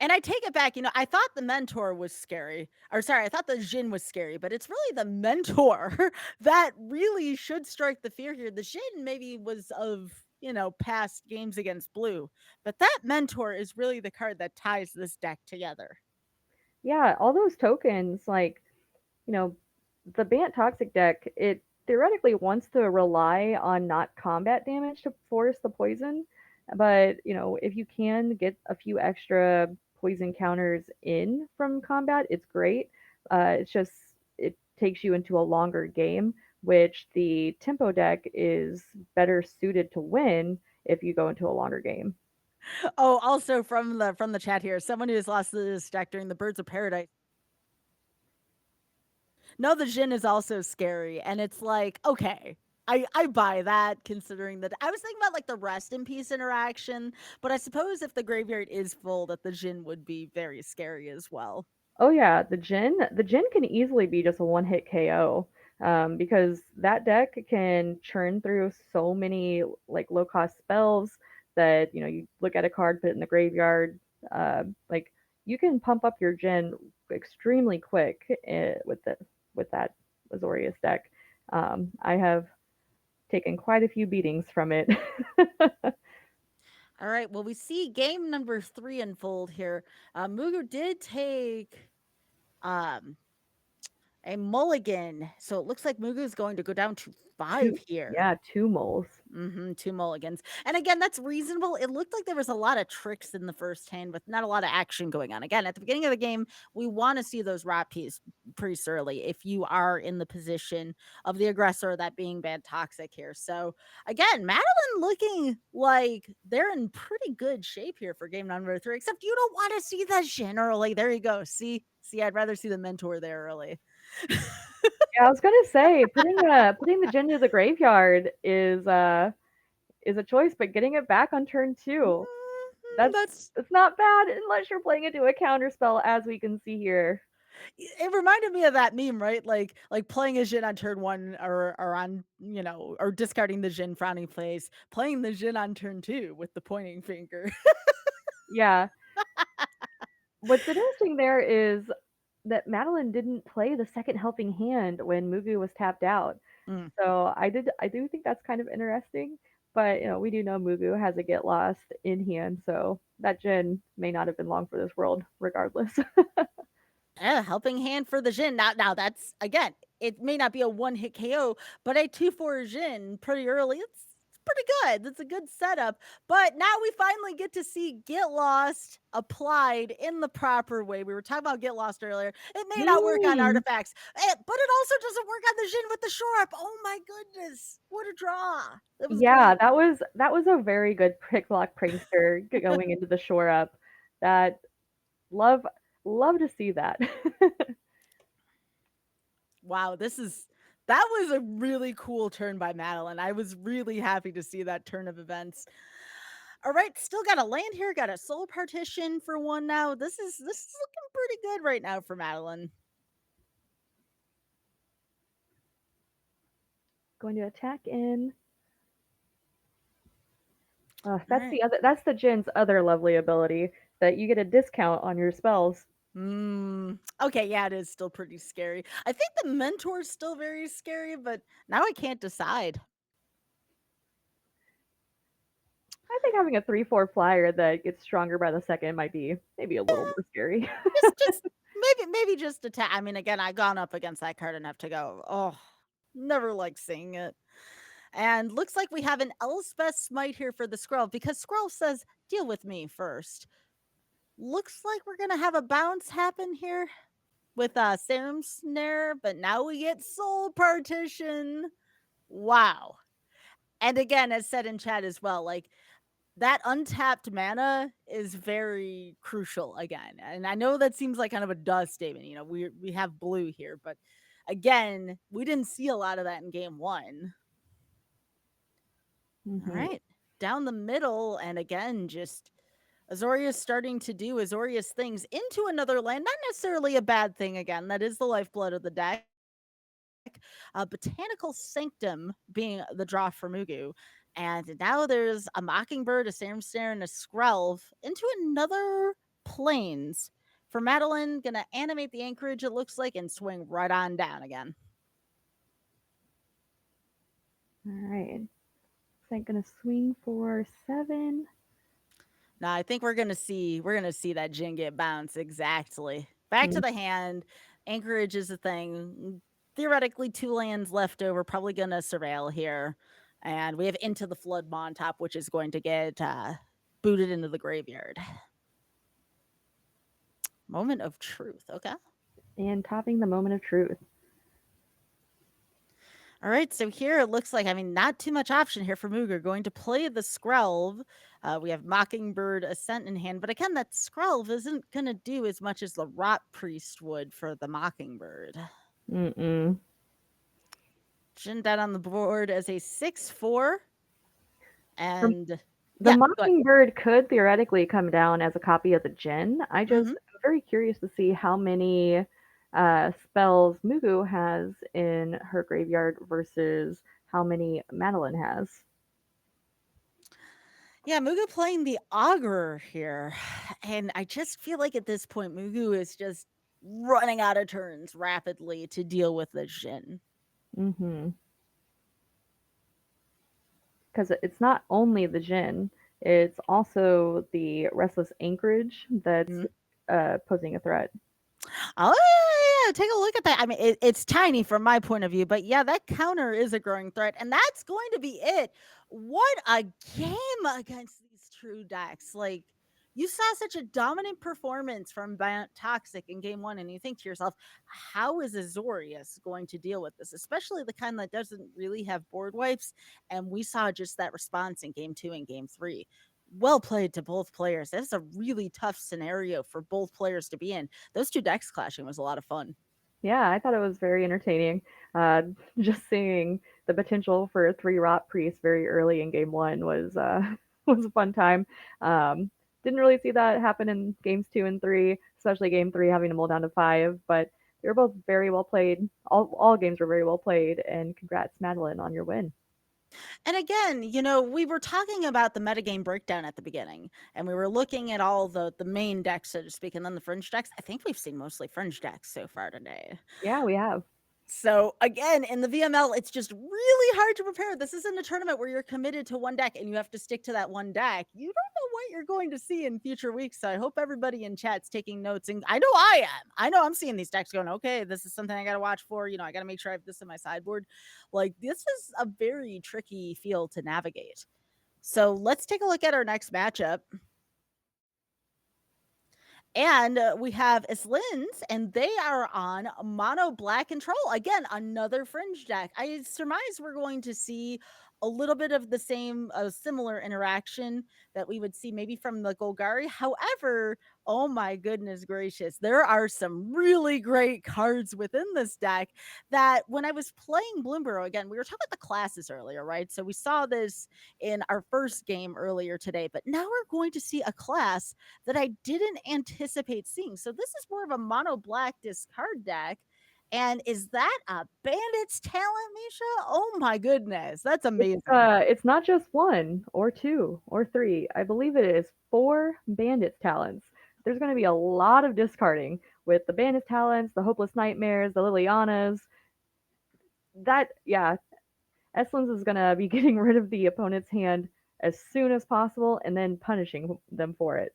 Speaker 1: And I take it back, I thought the mentor was scary. Or sorry, I thought the Jin was scary, but it's really the mentor that really should strike the fear here. The Jin maybe was of, past games against blue, but that mentor is really the card that ties this deck together.
Speaker 2: Yeah, all those tokens, like, you know, the Bant Toxic deck, it theoretically wants to rely on not combat damage to force the poison. But, if you can get a few extra poison counters in from combat, it's great. It's just, it takes you into a longer game, which the tempo deck is better suited to win if you go into a longer game.
Speaker 1: Oh, also from the chat here, someone who has lost this deck during the Birds of Paradise. No, the Jin is also scary, and it's like, okay, I buy that considering that I was thinking about like the rest in peace interaction, but I suppose if the graveyard is full, that the Jin would be very scary as well.
Speaker 2: Oh yeah, the Jin can easily be just a one-hit KO, because that deck can churn through so many like low-cost spells that you look at a card, put it in the graveyard. Like you can pump up your Jin extremely quick with that Azorius deck. I have taken quite a few beatings from it.
Speaker 1: All right, well, we see game number 3 unfold here. Muggu did take um a mulligan, so it looks like Muggu is going to go down to 5
Speaker 2: Two,
Speaker 1: here.
Speaker 2: yeah, 2 moles.
Speaker 1: 2 mulligans. And again, that's reasonable. It looked like there was a lot of tricks in the first hand with not a lot of action going on. Again, at the beginning of the game, we want to see those rat piece pretty early if you are in the position of the aggressor, that being bad toxic here. So again, Madeleine looking like they're in pretty good shape here for game number 3, except you don't want to see the Jin early. There you go. See, I'd rather see the mentor there early.
Speaker 2: Yeah, I was gonna say putting the Jin to the graveyard is a choice, but getting it back on turn 2,
Speaker 1: Mhm,
Speaker 2: that's
Speaker 1: that's
Speaker 2: it's not bad unless you're playing into a counter spell, as we can see here.
Speaker 1: it reminded me of that meme, right? Like playing a Jin on turn 1, or on, or discarding the Jin frowning face, playing the Jin on turn 2 with the pointing finger.
Speaker 2: Yeah. What's interesting there is that Madeleine didn't play the second helping hand when Muggu was tapped out.
Speaker 1: Mm.
Speaker 2: So I do think that's kind of interesting. But we do know Muggu has a get lost in hand, so that Jin may not have been long for this world, regardless.
Speaker 1: Yeah, helping hand for the Jin. Now that's again, it may not be a one hit KO, but a 2/4 Jin pretty early. It's pretty good. That's a good setup. But now we finally get to see Get Lost applied in the proper way. We were talking about Get Lost earlier. It may not work on
Speaker 2: Mm.
Speaker 1: artifacts, but it also doesn't work on the Jin with the shore up. Oh my goodness. What a draw. That was
Speaker 2: Yeah,
Speaker 1: great.
Speaker 2: that was a very good prick block prankster going into the shore up. That love love to see that.
Speaker 1: Wow, that was a really cool turn by Madeleine. I was really happy to see that turn of events. All right, still got a land here, got a soul partition for one now. This is looking pretty good right now for Madeleine.
Speaker 2: Going to attack in.
Speaker 1: All right.
Speaker 2: That's the Jin's other lovely ability that you get a discount on your spells.
Speaker 1: Okay, yeah, it is still pretty scary. I think the mentor's still very scary, but now I can't decide.
Speaker 2: I think having a 3/4 flyer that gets stronger by the second might be maybe a little more scary.
Speaker 1: Just maybe just attack. I mean, again, I've gone up against that card enough to go, oh, never like seeing it. And looks like we have an Elspeth Smite here for the Scroll because Scroll says, deal with me first. Looks like we're gonna have a bounce happen here with Serum Snare, but now we get Soul Partition. Wow. And again, as said in chat as well, like that untapped mana is very crucial again. And I know that seems like kind of a duh statement. You know, we have blue here, but again, we didn't see a lot of that in game one. All right. Down the middle, and again, just Azorius starting to do Azorius things into another land. Not necessarily a bad thing again. That is the lifeblood of the deck. Botanical Sanctum being the draw for Muggu. And now there's a Mockingbird, a Samster, and a Skrelv into another plains. For Madeleine, gonna animate the anchorage, it looks like, and swing right on down again.
Speaker 2: All right. Is that gonna swing for 7?
Speaker 1: Now I think we're gonna see that Jin get bounced exactly. Back to the hand. Anchorage is a thing. Theoretically, 2 lands left over. Probably gonna surveil here, and we have Into the Flood on top, which is going to get booted into the graveyard. Moment of truth. Okay.
Speaker 2: And topping the moment of truth.
Speaker 1: All right, so here it looks like, I mean, not too much option here for Muggu. Going to play the Skrelv. We have Mockingbird Ascent in hand, but again, that Skrelv isn't going to do as much as the Rot Priest would for the Mockingbird. Jin down on the board as a 6/4. And
Speaker 2: the Mockingbird could theoretically come down as a copy of the Jin. I just am very curious to see how many spells Muggu has in her graveyard versus how many Madeleine has.
Speaker 1: Yeah, Muggu playing the Augurer here. And I just feel like at this point, Muggu is just running out of turns rapidly to deal with the Jin.
Speaker 2: Because it's not only the Jin, it's also the Restless Anchorage that's posing a threat.
Speaker 1: Oh, yeah, take a look at that. I mean, it's tiny from my point of view, but yeah, that counter is a growing threat, and that's going to be it. What a game against these true decks. Like, you saw such a dominant performance from Bant Toxic in game one, and you think to yourself, how is Azorius going to deal with this? Especially the kind that doesn't really have board wipes. And we saw just that response in game two and game three. Well played to both players. That's a really tough scenario for both players to be in. Those two decks clashing was a lot of fun.
Speaker 2: Yeah, I thought it was very entertaining. Just seeing the potential for 3 Rot Priests very early in game one was was a fun time. Didn't really see that happen in games 2 and 3, especially game 3 having to mull down to 5, but they were both very well played. All games were very well played, and congrats, Madeleine, on your win.
Speaker 1: And again, you know, we were talking about the metagame breakdown at the beginning, and we were looking at all the main decks, so to speak, and then the fringe decks. I think we've seen mostly fringe decks so far today.
Speaker 2: Yeah, we have.
Speaker 1: So again, in the VML, it's just really hard to prepare. This isn't a tournament where you're committed to one deck and you have to stick to that one deck. You don't know what you're going to see in future weeks. So I hope everybody in chat's taking notes. And I know I am. I know I'm seeing these decks going, okay, this is something I got to watch for. You know, I got to make sure I have this in my sideboard. Like, this is a very tricky field to navigate. So let's take a look at our next matchup. And we have Eslinz, and they are on mono black control. Again, another fringe deck. I surmise we're going to see a little bit of the same, similar interaction that we would see maybe from the Golgari. However, oh my goodness gracious, there are some really great cards within this deck that when I was playing Bloomborough, again, we were talking about the classes earlier, right? So we saw this in our first game earlier today, but now we're going to see a class that I didn't anticipate seeing. So this is more of a mono black discard deck. And is that a bandit's talent, Misha? Oh my goodness, that's amazing.
Speaker 2: It's not just 1 or 2 or 3. I believe it is 4 bandits talents. There's gonna be a lot of discarding with the bandits talents, the hopeless nightmares, the Lilianas. That yeah, Eslinz is gonna be getting rid of the opponent's hand as soon as possible and then punishing them for it.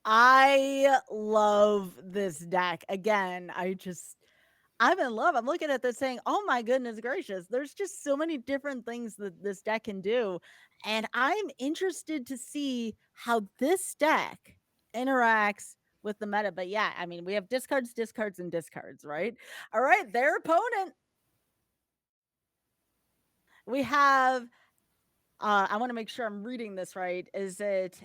Speaker 1: I love this deck. Again, I'm in love. I'm looking at this saying, "Oh my goodness gracious, there's just so many different things that this deck can do." And I'm interested to see how this deck interacts with the meta. But yeah, I mean, we have discards, discards, and discards, right? All right, their opponent. We have I want to make sure I'm reading this right. Is it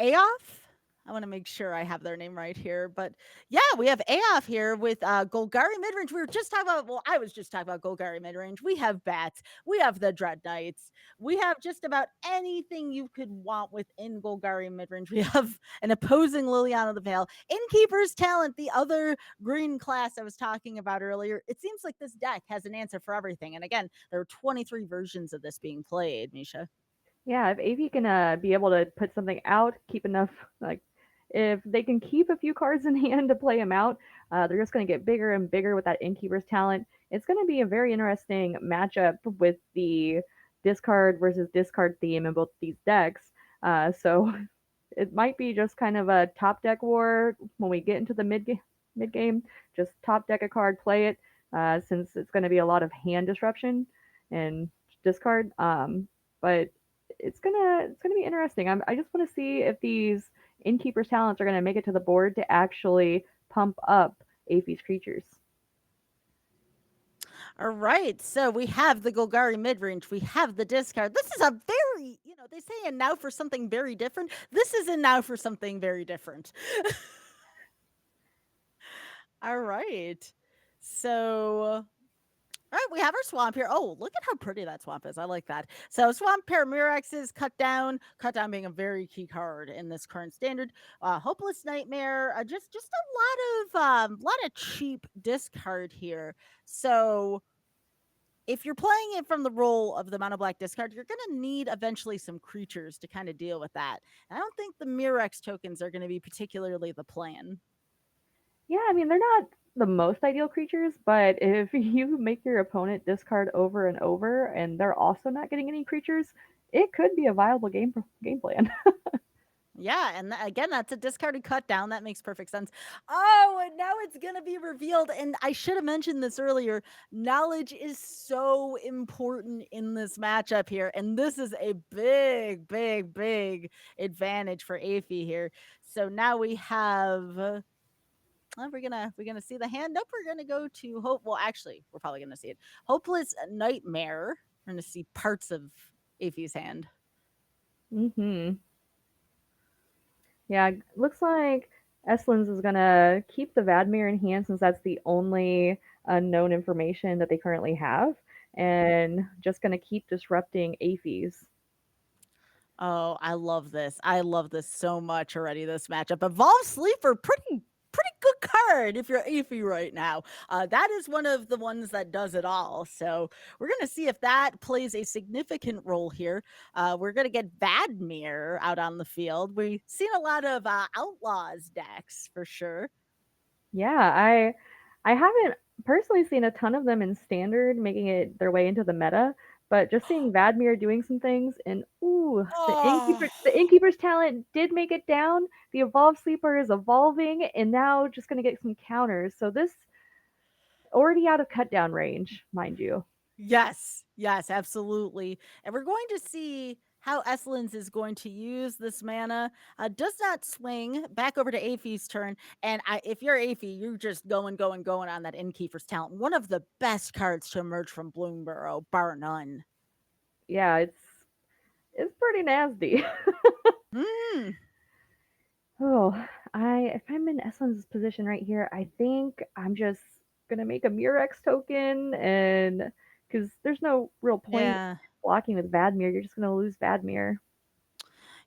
Speaker 1: Aoife? I want to make sure I have their name right here. But yeah, we have Aoife here with Golgari Midrange. We were just talking about, well, I was just talking about Golgari Midrange. We have Bats. We have the Dread Knights. We have just about anything you could want within Golgari Midrange. We have an opposing Liliana the Veil. Innkeeper's Talent, the other green class I was talking about earlier. It seems like this deck has an answer for everything. And again, there are 23 versions of this being played, Misha.
Speaker 2: Yeah, if AV can be able to put something out, keep enough like if they can keep a few cards in hand to play them out, they're just going to get bigger and bigger with that Innkeeper's talent. It's going to be a very interesting matchup with the discard versus discard theme in both these decks. So it might be just kind of a top deck war when we get into the mid game. Just top deck a card, play it, since it's going to be a lot of hand disruption and discard. But it's gonna be interesting. I just want to see if these innkeeper's talents are gonna make it to the board to actually pump up Aoife's creatures.
Speaker 1: All right. So we have the Golgari midrange. We have the discard. This is a very, they say and now for something very different. This is a now for something very different. All right. So all right, we have our swamp here. Oh, look at how pretty that swamp is. I like that. So swamp Paramirax is cut down. Cut down being a very key card in this current standard. Hopeless Nightmare. Just a lot of cheap discard here. So if you're playing it from the role of the mono black discard, you're going to need eventually some creatures to kind of deal with that. And I don't think the Mirex tokens are going to be particularly the plan.
Speaker 2: Yeah, I mean they're not the most ideal creatures, but if you make your opponent discard over and over, and they're also not getting any creatures, it could be a viable game plan.
Speaker 1: Yeah, and again, that's a discarded cut down. That makes perfect sense. Oh, and now it's going to be revealed. And I should have mentioned this earlier. Knowledge is so important in this matchup here. And this is a big, big, big advantage for Aoife here. So now we have we're gonna see the hand. Nope, we're gonna go to hope. Well, actually, we're probably gonna see it. Hopeless Nightmare. We're gonna see parts of Aoife's hand.
Speaker 2: Mhm. Yeah, looks like Eslinz is gonna keep the Vadmir in hand since that's the only unknown information that they currently have, and just gonna keep disrupting Aoife's.
Speaker 1: Oh, I love this. I love this so much already. This matchup, Evolve Sleeper, pretty good card if you're Aoife right now. That is one of the ones that does it all. So we're gonna see if that plays a significant role here. We're gonna get Vadmir out on the field. We've seen a lot of Outlaws decks for sure.
Speaker 2: Yeah, I haven't personally seen a ton of them in standard making it their way into the meta, but just seeing Vadmir doing some things and ooh,
Speaker 1: Oh,
Speaker 2: the innkeeper's talent did make it down. The evolved sleeper is evolving and now just gonna get some counters. So this already out of cut down range, mind you.
Speaker 1: yes, yes, absolutely. And we're going to see how Eslinz is going to use this mana. Does not swing back over to Aoife's turn. And if you're Aoife, you're just going on that Innkeeper's talent. One of the best cards to emerge from Bloomborough, bar none.
Speaker 2: Yeah, it's pretty nasty.
Speaker 1: Hmm.
Speaker 2: Oh, I if I'm in Eslin's position right here, I think I'm just gonna make a Murex token and because there's no real point
Speaker 1: Yeah.
Speaker 2: blocking with Vadmir, you're just gonna lose Vadmir.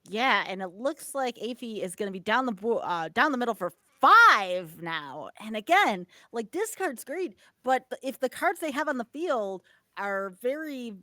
Speaker 1: Yeah, and it looks like Aoife is going to be down the middle for 5 now. And again, like discard's great, but if the cards they have on the field are very,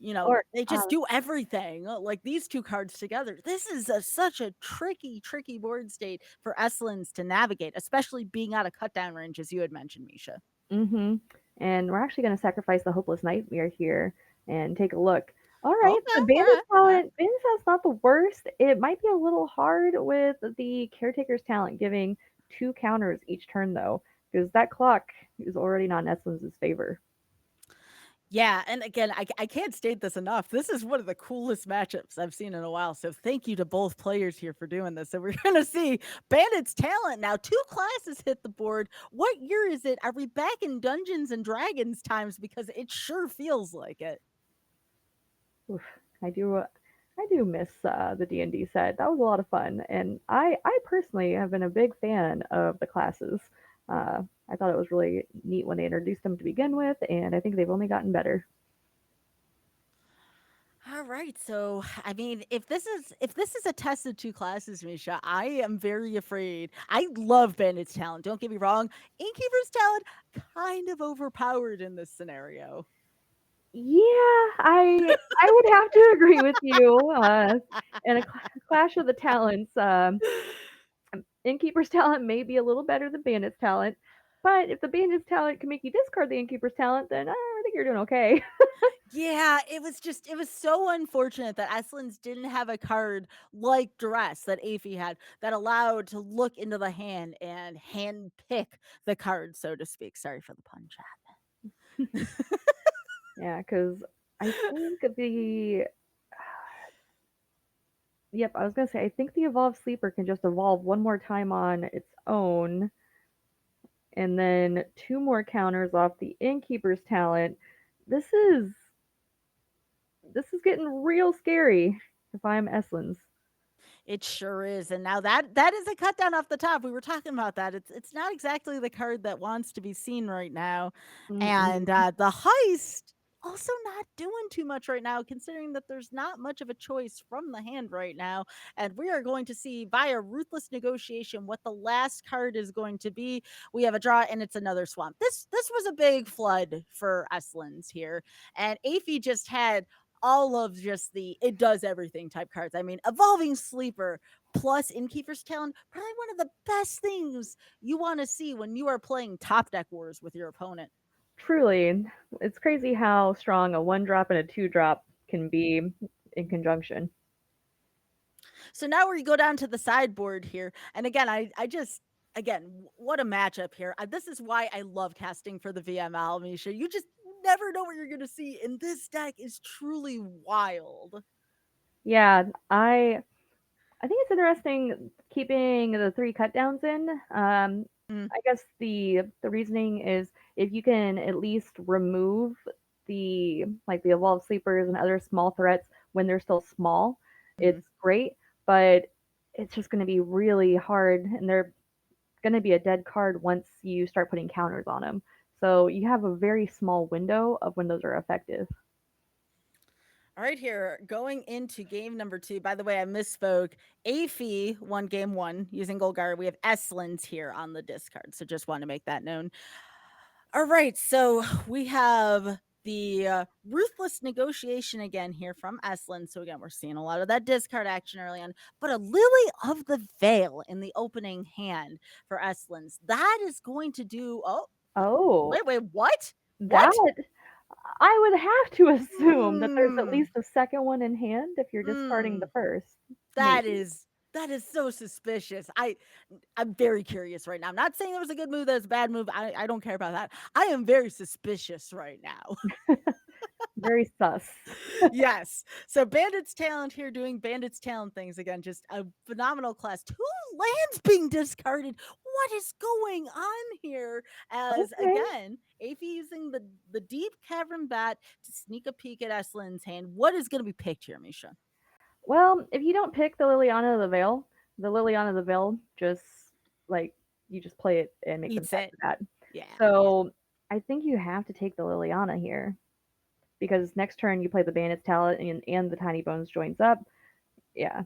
Speaker 2: Or
Speaker 1: they just do everything. Like these two cards together. This is such a tricky board state for Eslinz to navigate, especially being out of cut down range, as you had mentioned, Misha.
Speaker 2: mm-hmm. And we're actually going to sacrifice the Hopeless Nightmare here and take a look. All right,
Speaker 1: Okay,
Speaker 2: the
Speaker 1: all
Speaker 2: Bandit's
Speaker 1: right, all right.
Speaker 2: talent, Bandit's talent's not the worst. It might be a little hard with the Caretaker's talent giving 2 counters each turn, though, because that clock is already not in Eslinz's favor.
Speaker 1: Yeah, and again, I can't state this enough. This is one of the coolest matchups I've seen in a while. So thank you to both players here for doing this. So we're gonna see Bandit's talent now. 2 classes hit the board. What year is it? Are we back in Dungeons and Dragons times? Because it sure feels like it.
Speaker 2: Oof, I do miss the D&D set. That was a lot of fun, and I personally have been a big fan of the classes. I thought it was really neat when they introduced them to begin with, and I think they've only gotten better.
Speaker 1: All right. So, I mean, if this is a test of 2 classes, Misha, I am very afraid. I love Bandit's talent. Don't get me wrong. Innkeeper's talent kind of overpowered in this scenario.
Speaker 2: Yeah, I would have to agree with you. In a clash of the talents, Innkeeper's talent may be a little better than Bandit's talent, but if the Bandit's talent can make you discard the Innkeeper's talent, then I think you're doing okay.
Speaker 1: Yeah, it was so unfortunate that Eslinz didn't have a card like Duress that Aoife had that allowed to look into the hand and hand pick the card, so to speak. Sorry for the pun, chat.
Speaker 2: Yeah, because I think the yep, I was gonna say I think the Evolved Sleeper can just evolve one more time on its own, and then 2 more counters off the Innkeeper's talent. This is this is getting real scary if I'm Eslinz.
Speaker 1: It sure is, and now that is a cut down off the top. We were talking about that. It's not exactly the card that wants to be seen right now, and
Speaker 2: Mm-mm.
Speaker 1: the heist also not doing too much right now, considering that there's not much of a choice from the hand right now, and we are going to see via ruthless negotiation what the last card is going to be. We have a draw, and it's another swamp. This was a big flood for Eslinz here, and Aoife just had all of just the it does everything type cards. I mean, Evolving Sleeper plus Innkeeper's Talent, probably one of the best things you want to see when you are playing top deck wars with your opponent.
Speaker 2: Truly, it's crazy how strong a 1 drop and a 2 drop can be in conjunction.
Speaker 1: So now we go down to the sideboard here. And again, I just again, what a matchup here. This is why I love casting for the VML, Misha. You just never know what you're going to see. And this deck is truly wild.
Speaker 2: Yeah, I think it's interesting keeping the 3 cut downs in.
Speaker 1: Mm,
Speaker 2: I guess the reasoning is if you can at least remove the evolved sleepers and other small threats when they're still small,
Speaker 1: mm.
Speaker 2: it's great. But it's just going to be really hard, and they're going to be a dead card once you start putting counters on them. So you have a very small window of when those are effective.
Speaker 1: All right, here going into game number 2. By the way, I misspoke. Aoife won game 1 using Golgari. We have Eslinz here on the discard, so just want to make that known. All right, so we have the ruthless negotiation again here from Eslinz. So again, we're seeing a lot of that discard action early on, but a Lily of the Veil in the opening hand for Eslinz. That is going to do. Oh,
Speaker 2: Oh,
Speaker 1: wait, what?
Speaker 2: that
Speaker 1: What?
Speaker 2: I would have to assume that there's at
Speaker 1: Hmm.
Speaker 2: least a second one in hand if you're discarding the
Speaker 1: Hmm.
Speaker 2: first.
Speaker 1: That
Speaker 2: Maybe.
Speaker 1: is that is so suspicious. I'm very curious right now. I'm not saying it was a good move, that was a bad move. I don't care about that. I am very suspicious right now.
Speaker 2: Very sus.
Speaker 1: Yes. So Bandit's talent here doing Bandit's talent things again. Just a phenomenal class. 2 lands being discarded. What is going on here? As
Speaker 2: Okay.
Speaker 1: again, Aoife using the deep cavern bat to sneak a peek at Eslin's hand. What is going to be picked here, Misha?
Speaker 2: Well, if you don't pick the Liliana of the Veil just like you just play it and make them
Speaker 1: Eats
Speaker 2: sad
Speaker 1: it.
Speaker 2: for that.
Speaker 1: Yeah.
Speaker 2: So I think you have to take the Liliana here because next turn you play the Bandit's talent and the Tiny Bones joins up. Yeah.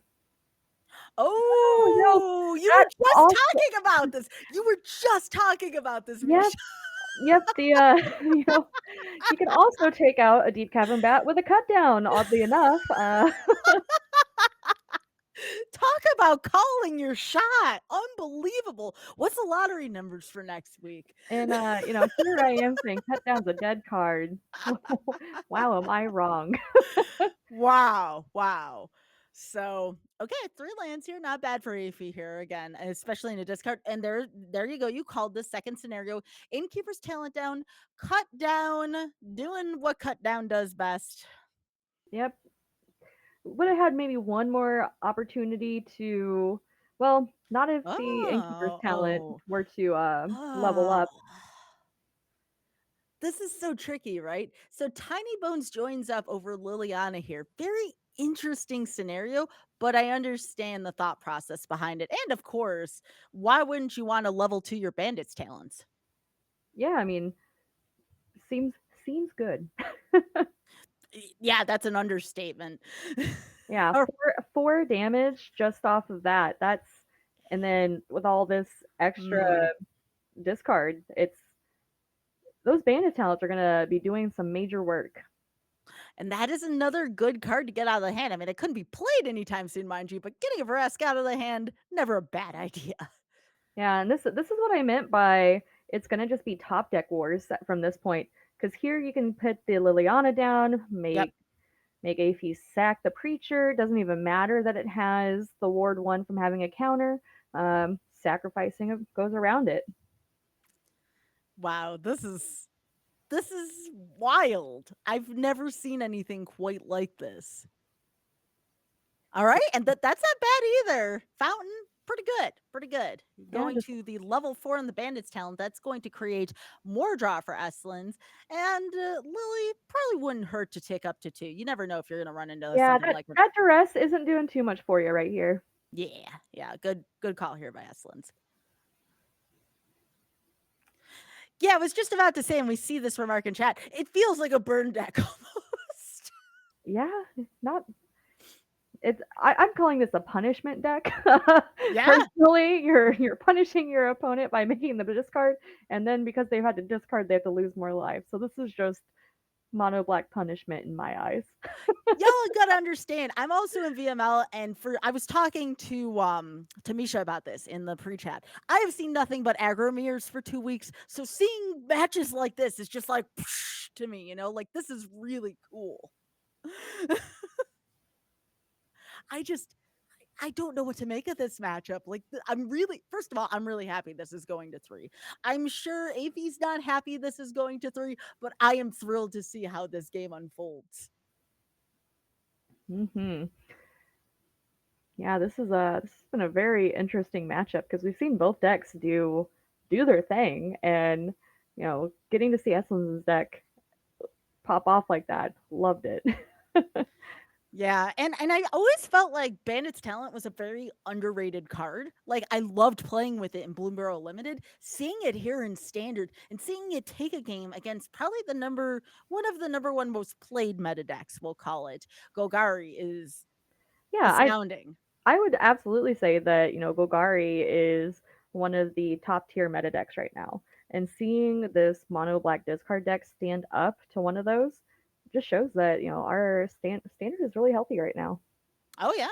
Speaker 2: Oh, no,
Speaker 1: Oh, you were
Speaker 2: that's
Speaker 1: just
Speaker 2: also
Speaker 1: talking about this. You were just talking about this,
Speaker 2: yep,
Speaker 1: Misha.
Speaker 2: yep, you know, you can also take out a deep cavern bat with a cut down, oddly enough,
Speaker 1: Talk about calling your shot. Unbelievable. What's the lottery numbers for next week?
Speaker 2: and, here I am saying cut down's a dead card. Wow, am I wrong?
Speaker 1: Wow. Wow. So, okay, 3 lands here, not bad for Aoife here again, especially in a discard. And there you go. You called this second scenario. Innkeeper's talent down, cut down, doing what cut down does best.
Speaker 2: Yep, would have had maybe one more opportunity to well, not if the innkeeper's
Speaker 1: Oh,
Speaker 2: talent
Speaker 1: oh.
Speaker 2: were to, level
Speaker 1: Ah.
Speaker 2: up.
Speaker 1: This is so tricky, right? So Tiny Bones joins up over Liliana here. Very interesting scenario, but I understand the thought process behind it. And of course, why wouldn't you want to level 2 your bandit's talents?
Speaker 2: Yeah, I mean, seems seems good.
Speaker 1: Yeah, that's an understatement.
Speaker 2: Yeah,
Speaker 1: Or
Speaker 2: 4 damage just off of that. That's and then with all this extra
Speaker 1: mm,
Speaker 2: discard, it's those bandit talents are gonna be doing some major work.
Speaker 1: and that is another good card to get out of the hand. I mean, it couldn't be played anytime soon, mind you, but getting a Vrask out of the hand, never a bad idea.
Speaker 2: Yeah, and this is what I meant by it's gonna just be top deck wars from this point. Because here you can put the Liliana down,
Speaker 1: Yep.
Speaker 2: make Aoife sack the preacher. Doesn't even matter that it has the ward 1 from having a counter. Sacrificing it goes around it.
Speaker 1: Wow, this is wild. I've never seen anything quite like this. All right, and that's not bad either. Fountain, pretty good, pretty good.
Speaker 2: Yeah,
Speaker 1: Going
Speaker 2: just
Speaker 1: to the level 4 in the Bandits talent, that's going to create more draw for Eslinz. And Lily probably wouldn't hurt to take up to 2. You never know if you're going to run into
Speaker 2: yeah,
Speaker 1: something like it.
Speaker 2: that duress isn't doing too much for you right here.
Speaker 1: Yeah, yeah, good call here by Eslinz. Yeah, I was just about to say, and we see this remark in chat. It feels like a burn deck almost.
Speaker 2: Yeah, not I'm calling this a punishment deck.
Speaker 1: Yeah,
Speaker 2: Personally, you're punishing your opponent by making them discard, and then because they've had to discard, they have to lose more life. So this is just mono black punishment in my eyes.
Speaker 1: y'all gotta understand. I'm also in VML, and I was talking to Misha about this in the pre-chat. I have seen nothing but aggro mirrors for 2 weeks, so seeing matches like this is just like to me, like this is really cool. I just I don't know what to make of this matchup. Like, first of all, I'm really happy this is going to 3. I'm sure Aoife's not happy this is going to 3, but I am thrilled to see how this game unfolds.
Speaker 2: Hmm. Yeah, this has been a very interesting matchup because we've seen both decks do their thing, and getting to see Eslin's deck pop off like that, loved it.
Speaker 1: Yeah, and I always felt like Bandit's Talent was a very underrated card. Like I loved playing with it in Bloomborough Limited. Seeing it here in Standard and seeing it take a game against probably one of the number 1 most played meta decks, we'll call it, Golgari, is
Speaker 2: Yeah,
Speaker 1: astounding.
Speaker 2: I would absolutely say that, Golgari is one of the top tier meta decks right now. And seeing this mono black discard deck stand up to one of those just shows that, our standard is really healthy right now.
Speaker 1: Oh yeah.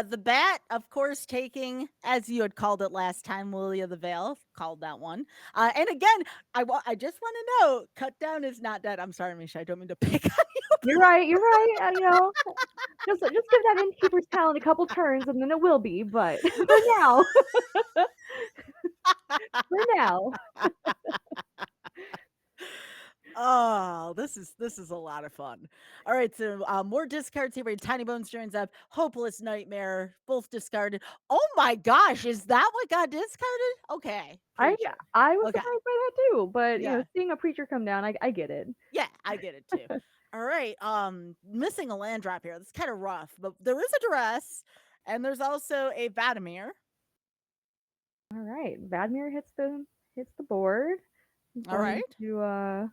Speaker 1: The bat, of course, taking, as you had called it last time, Lily of the Veil, called that one. And again, I just want to know, cut down is not dead. I'm sorry, Misha, I don't mean to pick on you.
Speaker 2: You're right, you're right. Just give that innkeeper's talent a couple turns and then it will be, but for now, for now.
Speaker 1: Oh, this is a lot of fun. All right, so more discards here. Tiny Bones joins up. Hopeless Nightmare, both discarded. Oh my gosh, is that what got discarded? Okay,
Speaker 2: I
Speaker 1: preacher.
Speaker 2: I was
Speaker 1: Okay,
Speaker 2: surprised by that too, but
Speaker 1: yeah,
Speaker 2: seeing a preacher come down, I get it.
Speaker 1: yeah, I get it too. All right, missing a land drop here. That's kind of rough, but there is a duress, and there's also a Vadimir.
Speaker 2: All right, Vadmir hits the board.
Speaker 1: All right,
Speaker 2: Going to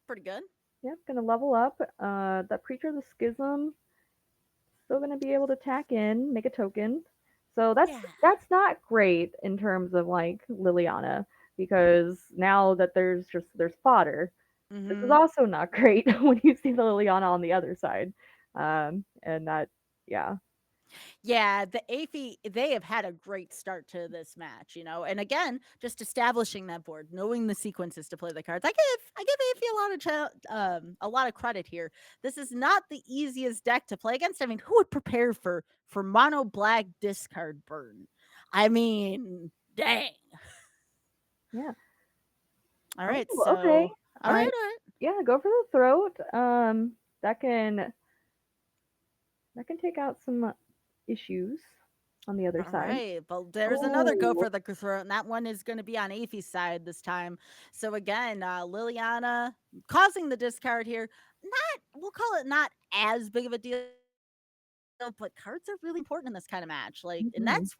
Speaker 1: pretty good.
Speaker 2: yep, gonna level up. That preacher of the schism still going to be able to tack in, make a token. So
Speaker 1: Yeah.
Speaker 2: that's not great in terms of like Liliana because now that there's fodder, this is
Speaker 1: Hmm.
Speaker 2: also not great when you see the Liliana on the other side. And that yeah.
Speaker 1: Yeah, the Aoife, they have had a great start to this match, and again, just establishing that board, knowing the sequences to play the cards. I give Aoife a lot of credit here. This is not the easiest deck to play against. I mean, who would prepare for mono black discard burn? I mean, dang.
Speaker 2: Yeah.
Speaker 1: All
Speaker 2: Oh,
Speaker 1: right,
Speaker 2: okay.
Speaker 1: so all right,
Speaker 2: I
Speaker 1: all right.
Speaker 2: yeah, go for the throat. That can take out some issues on the other
Speaker 1: All
Speaker 2: side.
Speaker 1: right. Well, there's another go
Speaker 2: Oh,
Speaker 1: for the throat, and that one is going to be on Aoife's side this time. So again, Liliana causing the discard here. We'll call it not as big of a deal, but cards are really important in this kind of match. Like, and
Speaker 2: mhm.
Speaker 1: that's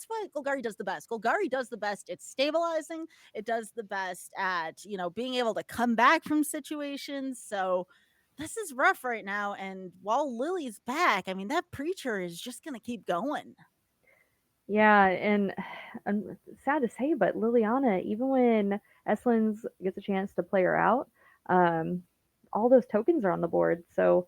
Speaker 1: what Golgari does the best. Golgari does the best at stabilizing. It does the best at being able to come back from situations. So this is rough right now. And while Lily's back, I mean that preacher is just gonna keep going.
Speaker 2: Yeah, and sad to say, but Liliana, even when Eslinz gets a chance to play her out, um, all those tokens are on the board. So,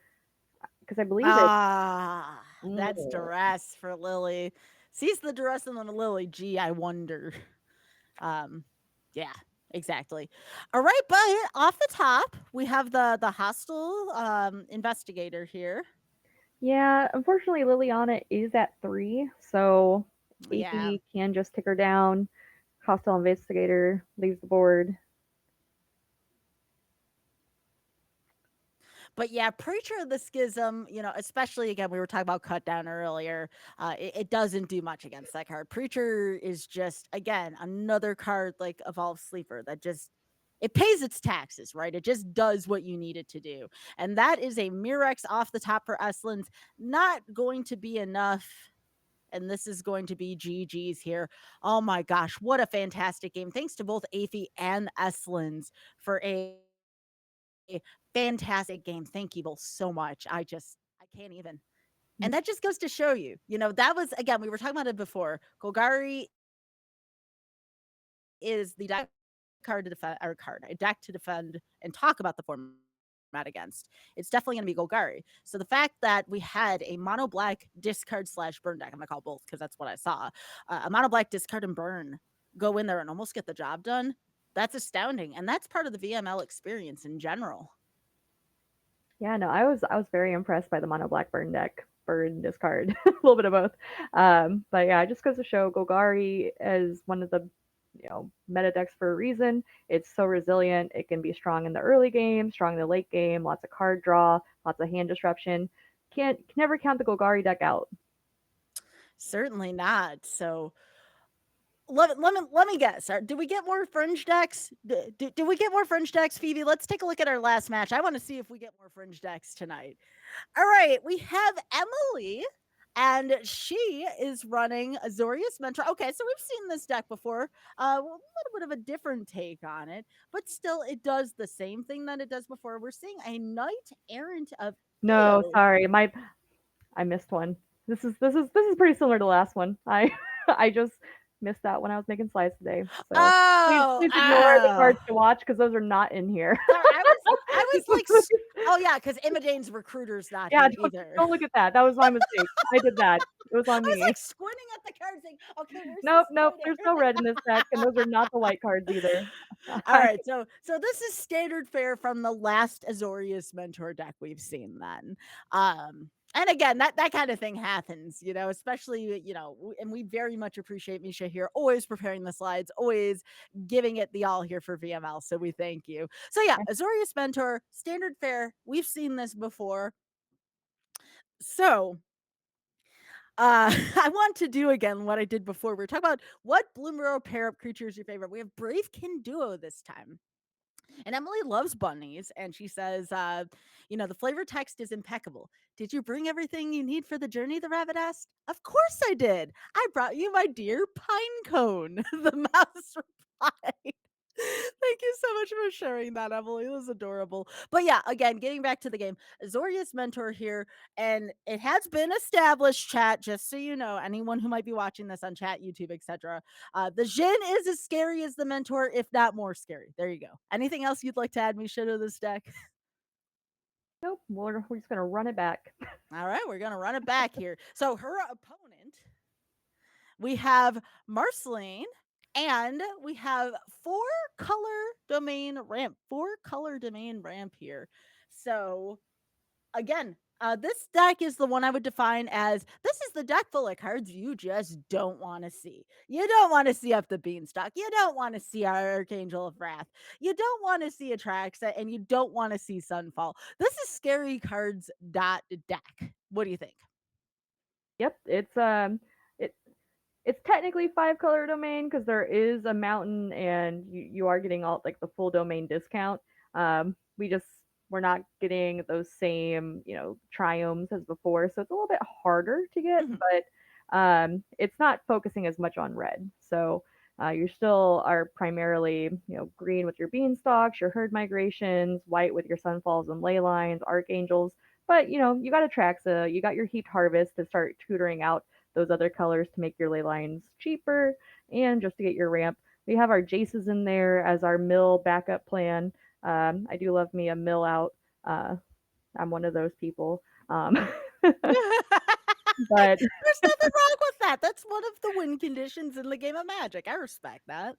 Speaker 2: because I believe it.
Speaker 1: Ah, that's
Speaker 2: Mm,
Speaker 1: duress for Lily. Sees the duress in the Lily. Gee, I wonder. Um, yeah, exactly. All right, but off the top, we have the hostile investigator here.
Speaker 2: yeah, unfortunately, Liliana is at 3, so
Speaker 1: Yeah.
Speaker 2: AP can just tick her down. Hostile investigator leaves the board.
Speaker 1: But yeah, Preacher of the Schism, especially again, we were talking about Cut Down earlier. It doesn't do much against that card. Preacher is just, again, another card like Evolved Sleeper that just it pays its taxes, right? It just does what you need it to do. And that is a Mirex off the top for Eslinz. Not going to be enough. And this is going to be GG's here. Oh my gosh, what a fantastic game. Thanks to both Aoife and Eslinz for a fantastic game. Thank you both so much. I can't even. And that just goes to show you, that was again, we were talking about it before. Golgari is the deck card to defend or card, a deck to defend and talk about the format against. It's definitely going to be Golgari. So the fact that we had a mono black discard slash burn deck, I'm going to call both because that's what I saw, a mono black discard and burn go in there and almost get the job done. That's astounding. And that's part of the VML experience in general.
Speaker 2: Yeah, no, I was very impressed by the mono black burn deck, burn discard, a little bit of both. But yeah, it just goes to show Golgari is one of the meta decks for a reason. It's so resilient. It can be strong in the early game, strong in the late game, lots of card draw, lots of hand disruption. Can never count the Golgari deck out.
Speaker 1: Certainly not. So let me guess. Did we get more fringe decks? Did we get more fringe decks, Phoebe? Let's take a look at our last match. I want to see if we get more fringe decks tonight. All right, we have Emily, and she is running Azorius Mentor. Okay, so we've seen this deck before. A little bit of a different take on it, but still, it does the same thing that it does before. We're seeing a Knight Errant of
Speaker 2: No,
Speaker 1: Io.
Speaker 2: sorry, I missed one. This is pretty similar to the last one. I I just missed that when I was making slides today. So
Speaker 1: Oh,
Speaker 2: please ignore the
Speaker 1: oh.
Speaker 2: cards to watch because those are not in here.
Speaker 1: Sorry, I was like, oh yeah, because Imogene's recruiter's not
Speaker 2: Yeah,
Speaker 1: here either.
Speaker 2: don't look at that. That was my mistake. I did that. It was on
Speaker 1: I was
Speaker 2: me.
Speaker 1: like squinting at the card saying, okay, where's
Speaker 2: Nope,
Speaker 1: this
Speaker 2: nope.
Speaker 1: Knight
Speaker 2: There's no
Speaker 1: Errant?
Speaker 2: red in this deck, and those are not the white cards either.
Speaker 1: All right, so this is standard fare from the last Azorius mentor deck we've seen then. And again, that kind of thing happens, especially, and we very much appreciate Misha here, always preparing the slides, always giving it the all here for VML. So we thank you. So yeah, Azorius mentor, standard fare. We've seen this before. So I want to do again what I did before. We were talking about what Bloomborough pair up creature is your favorite. We have Bravekin Duo this time. And Emily loves bunnies, and she says, the flavor text is impeccable. Did you bring everything you need for the journey? The rabbit asked. Of course I did. I brought you my dear pine cone. The mouse replied. Thank you so much for sharing that, Emily. It was adorable. But yeah, again, getting back to the game, Azorius mentor here, and it has been established, chat, just so you know, anyone who might be watching this on chat, YouTube, etc. The Jin is as scary as the mentor, if not more scary. There you go. Anything else you'd like to add, Misha, to this deck?
Speaker 2: Nope, we're just gonna run it back.
Speaker 1: All right, we're gonna run it back here. So her opponent, we have Marceline, and we have four color domain ramp here. So again, this deck is the one I would define as this is the deck full of cards you just don't want to see. You don't want to see up the Beanstalk. You don't want to see our Archangel of Wrath. You don't want to see Atraxa, and you don't want to see Sunfall. This is scary cards dot deck. What do you think?
Speaker 2: Yep, it it's technically 5 color domain because there is a mountain and you are getting all like the full domain discount. We just we're not getting those same triomes as before, so it's a little bit harder to get,
Speaker 1: Mhm.
Speaker 2: but it's not focusing as much on red. So you still are primarily green with your beanstalks, your herd migrations, white with your sunfalls and ley lines, archangels. But you got Atraxa, you got your heaped harvest to start tutoring out those other colors to make your ley lines cheaper and just to get your ramp. We have our Jaces in there as our mill backup plan. I do love me a mill out. I'm one of those people. But
Speaker 1: There's nothing wrong with that. That's one of the win conditions in the game of Magic. I respect that.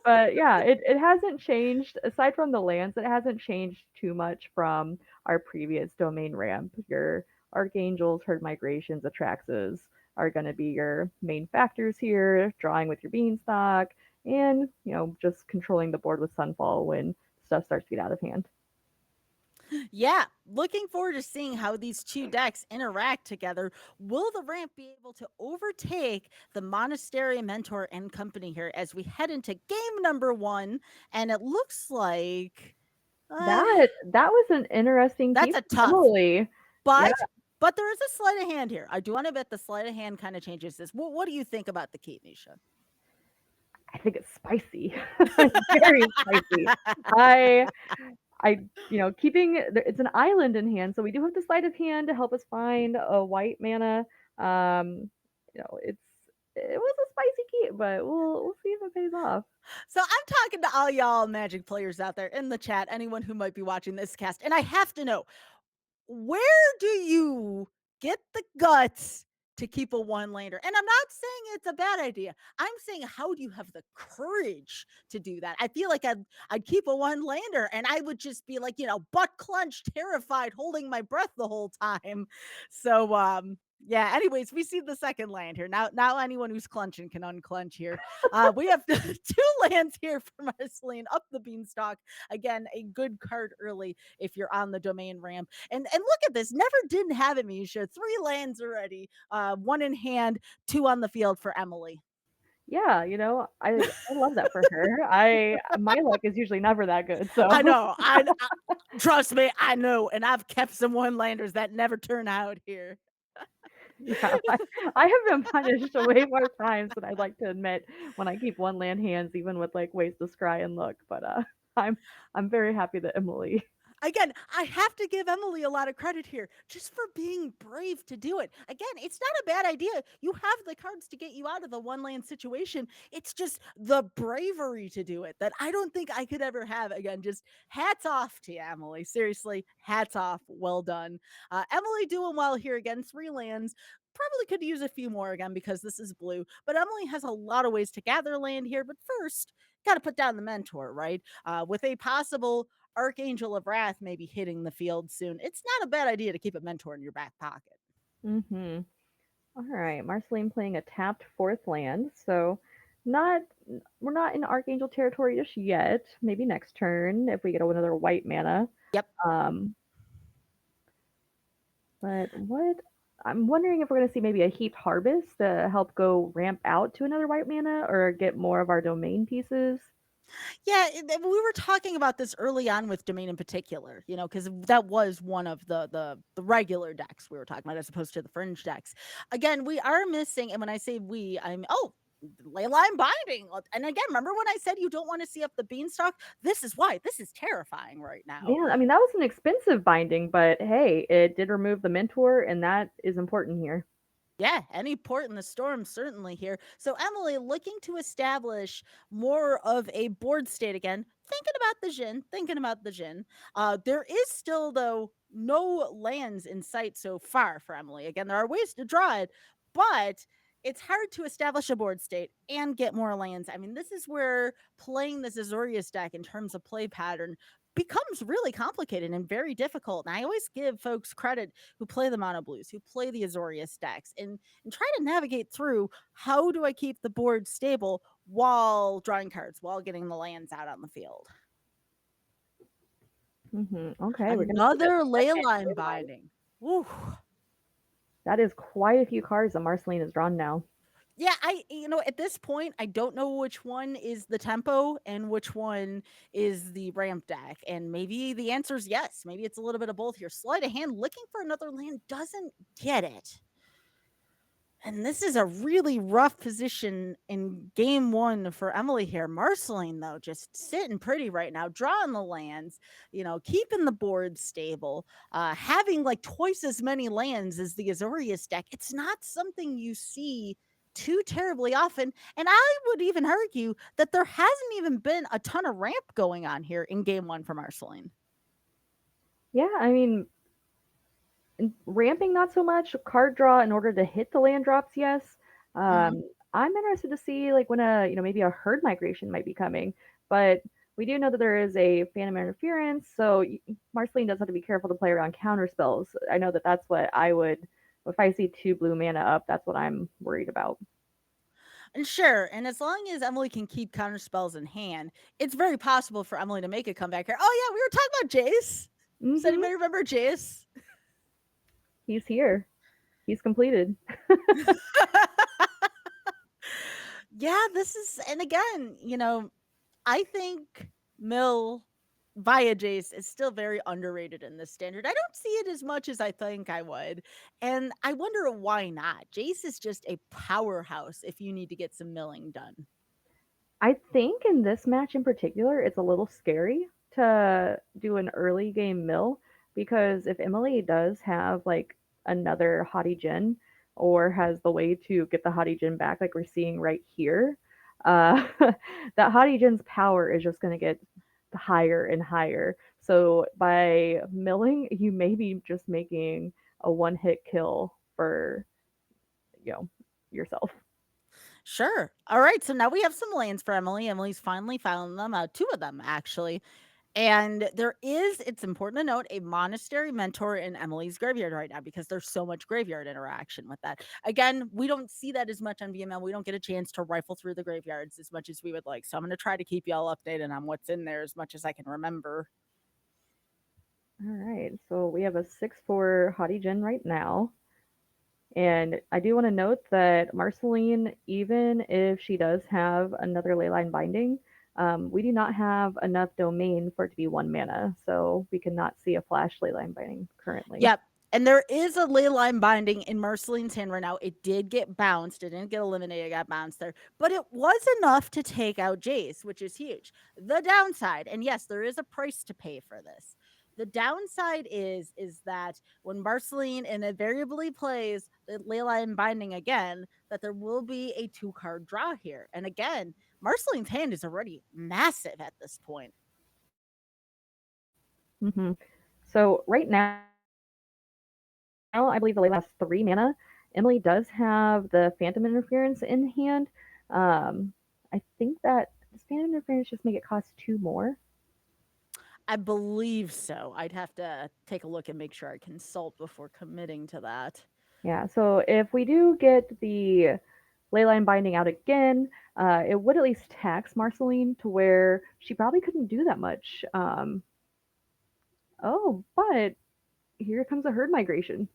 Speaker 2: but yeah, it hasn't changed aside from the lands. It hasn't changed too much from our previous domain ramp. Your archangels, herd migrations, atraxas are going to be your main factors here. Drawing with your beanstalk, and just controlling the board with sunfall when stuff starts to get out of hand.
Speaker 1: Yeah, looking forward to seeing how these two decks interact together. Will the ramp be able to overtake the Monastery Mentor and company here as we head into game number 1? And it looks like uh,
Speaker 2: That was an interesting
Speaker 1: that's
Speaker 2: keep,
Speaker 1: a tough,
Speaker 2: Emily. Yeah,
Speaker 1: but there is a sleight of hand here. I do want to bet the sleight of hand kind of changes this. What do you think about the keep, Nisha?
Speaker 2: I think it's spicy, very spicy. I keeping it's an island in hand, so we do have the sleight of hand to help us find a white mana. It was a spicy keep, but we'll see if it pays off.
Speaker 1: So I'm talking to all y'all Magic players out there in the chat, anyone who might be watching this cast, and I have to know, where do you get the guts to keep a one laner? And I'm not saying it's a bad idea. I'm saying, how do you have the courage to do that? I feel like I'd keep a one laner and I would just be like, butt clenched, terrified, holding my breath the whole time. So yeah, anyways, we see the second land here. Now anyone who's clenching can unclench here. We have 2 lands here for Marceline up the beanstalk. Again, a good card early if you're on the domain ramp. And look at this, never didn't have it, Misha. 3 lands already, 1 in hand, 2 on the field for Emily.
Speaker 2: Yeah, I love that for her. I My luck is usually never that good, so
Speaker 1: I know. I trust me, I know, and I've kept some one landers that never turn out here.
Speaker 2: yeah, I have been punished way more times than I'd like to admit when I keep one land hands, even with like ways to scry and look. But I'm I'm very happy that Emily.
Speaker 1: Again, I have to give Emily a lot of credit here just for being brave to do it. Again, it's not a bad idea. You have the cards to get you out of the one land situation. It's just the bravery to do it that I don't think I could ever have. Again, just hats off to you, Emily. Seriously, hats off. Well done. Emily doing well here again. 3 lands. Probably could use a few more again because this is blue, but Emily has a lot of ways to gather land here. But first, got to put down the mentor, right? With a possible Archangel of Wrath may be hitting the field soon. It's not a bad idea to keep a mentor in your back pocket.
Speaker 2: Mm-hmm. All right, Marceline playing a tapped fourth land, so not we're not in Archangel territory just yet. Maybe next turn if we get another white mana.
Speaker 1: Yep.
Speaker 2: Um, but what I'm wondering if we're gonna see maybe a heaped harvest to help go ramp out to another white mana or get more of our domain pieces.
Speaker 1: Yeah, we were talking about this early on with Domain in particular, because that was one of the regular decks we were talking about as opposed to the fringe decks. Again, we are missing, and when I say we, I'm Leyline Binding. And again, remember when I said you don't want to see up the beanstalk? This is why. This is terrifying right now.
Speaker 2: Yeah, I mean, that was an expensive binding, but hey, it did remove the mentor, and that is important here.
Speaker 1: Yeah, any port in the storm certainly here. So Emily looking to establish more of a board state again, thinking about the Jin, thinking about the Jin. There is still though no lands in sight so far for Emily. Again, there are ways to draw it, but it's hard to establish a board state and get more lands. I mean, this is where playing this Azorius deck in terms of play pattern becomes really complicated and very difficult. And I always give folks credit who play the mono blues, who play the Azorius decks, and try to navigate through how do I keep the board stable while drawing cards, while getting the lands out on the field.
Speaker 2: Okay, we're gonna see the
Speaker 1: Another ley
Speaker 2: second
Speaker 1: line
Speaker 2: ley line.
Speaker 1: binding. Woo.
Speaker 2: That is quite a few cards that Marceline has drawn now.
Speaker 1: Yeah, at this point, I don't know which one is the tempo and which one is the ramp deck. And maybe the answer is yes. Maybe it's a little bit of both here. Sleight of hand, looking for another land, doesn't get it. And this is a really rough position in game one for Emily here. Marceline, though, just sitting pretty right now, drawing the lands, keeping the board stable, having like twice as many lands as the Azorius deck. It's not something you see too terribly often. And I would even argue that there hasn't even been a ton of ramp going on here in game one for Marceline.
Speaker 2: Yeah, I mean, ramping not so much. Card draw in order to hit the land drops, yes. I'm interested to see like when maybe a herd migration might be coming, but we do know that there is a phantom interference, so Marceline does have to be careful to play around counter spells. I know that that's what I would if I see 2 blue mana up. That's what I'm worried about.
Speaker 1: And sure, and as long as Emily can keep counter spells in hand, it's very possible for Emily to make a comeback here. Oh yeah, we were talking about Jace. Does
Speaker 2: Mm-hmm.
Speaker 1: anybody remember Jace?
Speaker 2: He's here. He's completed.
Speaker 1: Yeah, this is, and again, I think Mill via Jace is still very underrated in this standard. I don't see it as much as I think I would. And I wonder why not. Jace is just a powerhouse if you need to get some milling done.
Speaker 2: I think in this match in particular, it's a little scary to do an early game mill because if Emily does have like another Hottie Jin or has the way to get the Hottie Jin back, like we're seeing right here, that Hottie Jin's power is just going to get higher and higher. So by milling, you may be just making a one hit kill for yourself.
Speaker 1: Sure. All right. So now we have some lands for Emily. Emily's finally found them, two of them actually. And there is, it's important to note, a monastery mentor in Emily's graveyard right now because there's so much graveyard interaction with that. Again, we don't see that as much on VML. We don't get a chance to rifle through the graveyards as much as we would like. So I'm going to try to keep y'all updated on what's in there as much as I can remember.
Speaker 2: All right. So we have a 6/4 Hottie Jin right now. And I do want to note that Marceline, even if she does have another Leyline Binding, we do not have enough domain for it to be 1 mana, so we cannot see a flash Leyline Binding currently.
Speaker 1: Yep. And there is a Leyline Binding in Marceline's hand right now. It did get bounced. It didn't get eliminated. It got bounced there. But it was enough to take out Jace, which is huge. The downside, and yes, there is a price to pay for this. The downside is that when Marceline invariably plays the Leyline Binding again, that there will be a 2-card draw here. And again, Marceline's hand is already massive at this point.
Speaker 2: Mm-hmm. So right now, I believe the Leyline has 3 mana. Emily does have the Phantom Interference in hand. I think that does Phantom Interference just make it cost 2 more?
Speaker 1: I believe so. I'd have to take a look and make sure I consult before committing to that.
Speaker 2: Yeah, so if we do get the Leyline Binding out again, it would at least tax Marceline to where she probably couldn't do that much. But here comes a herd migration.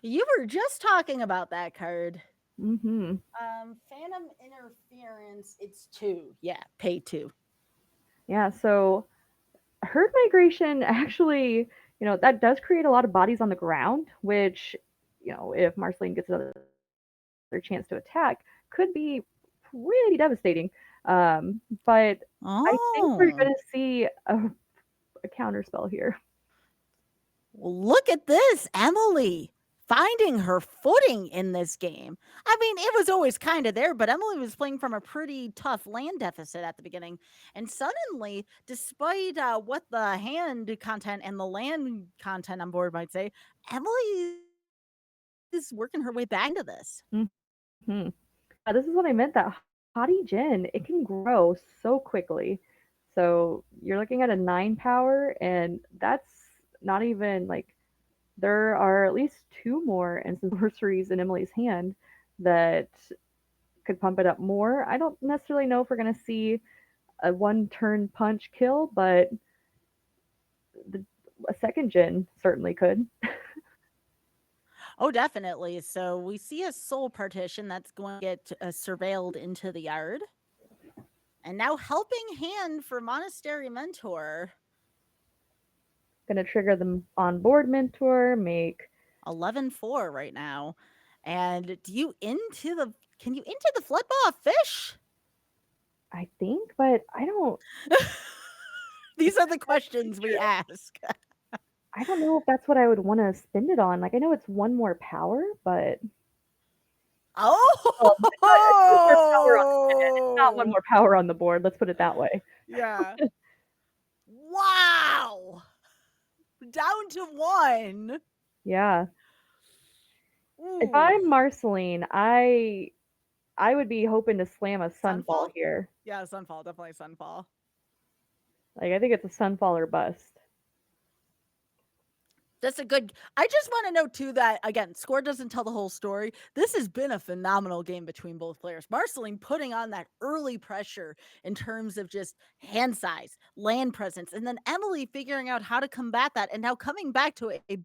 Speaker 1: You were just talking about that card.
Speaker 2: Mm-hmm.
Speaker 1: Phantom Interference, it's 2. Yeah, pay 2.
Speaker 2: Yeah, so herd migration actually, that does create a lot of bodies on the ground, which, if Marceline gets another chance to attack, could be pretty devastating. But I think we're
Speaker 1: Oh.
Speaker 2: gonna see a counter spell here.
Speaker 1: Well, look at this, Emily finding her footing in this game. I mean, it was always kind of there, but Emily was playing from a pretty tough land deficit at the beginning. And suddenly, despite what the hand content and the land content on board might say, Emily is working her way back into this.
Speaker 2: Mhm. This is what I meant, that Haughty Djinn, it can grow so quickly. So you're looking at a 9 power, and that's not even like, there are at least 2 more instant sorceries in Emily's hand that could pump it up more. I don't necessarily know if we're going to see a one turn punch kill, but the, a second Djinn certainly could.
Speaker 1: Oh, definitely. So we see a soul partition that's going to get surveilled into the yard. And now helping hand for Monastery Mentor.
Speaker 2: Going to trigger the on board mentor, make
Speaker 1: 11-4 right now. And can you into the floodball fish?
Speaker 2: I think, but I don't.
Speaker 1: These are the questions we ask.
Speaker 2: I don't know if that's what I would want to spend it on. Like, I know it's one more power, but well, it's one more power on the pin. It's not one
Speaker 1: Oh,
Speaker 2: more power on the board. Let's put it that way.
Speaker 1: yeah. Wow. Down to 1.
Speaker 2: Yeah. If
Speaker 1: Ooh.
Speaker 2: I'm Marceline, I would be hoping to slam a
Speaker 1: Sunfall?
Speaker 2: Sunfall here.
Speaker 1: Yeah, Sunfall. Definitely Sunfall.
Speaker 2: Like, I think it's a Sunfall or bust.
Speaker 1: That's a good. I just want to note too that again, score doesn't tell the whole story. This has been a phenomenal game between both players. Marceline putting on that early pressure in terms of just hand size, land presence, and then Emily figuring out how to combat that, and now coming back to a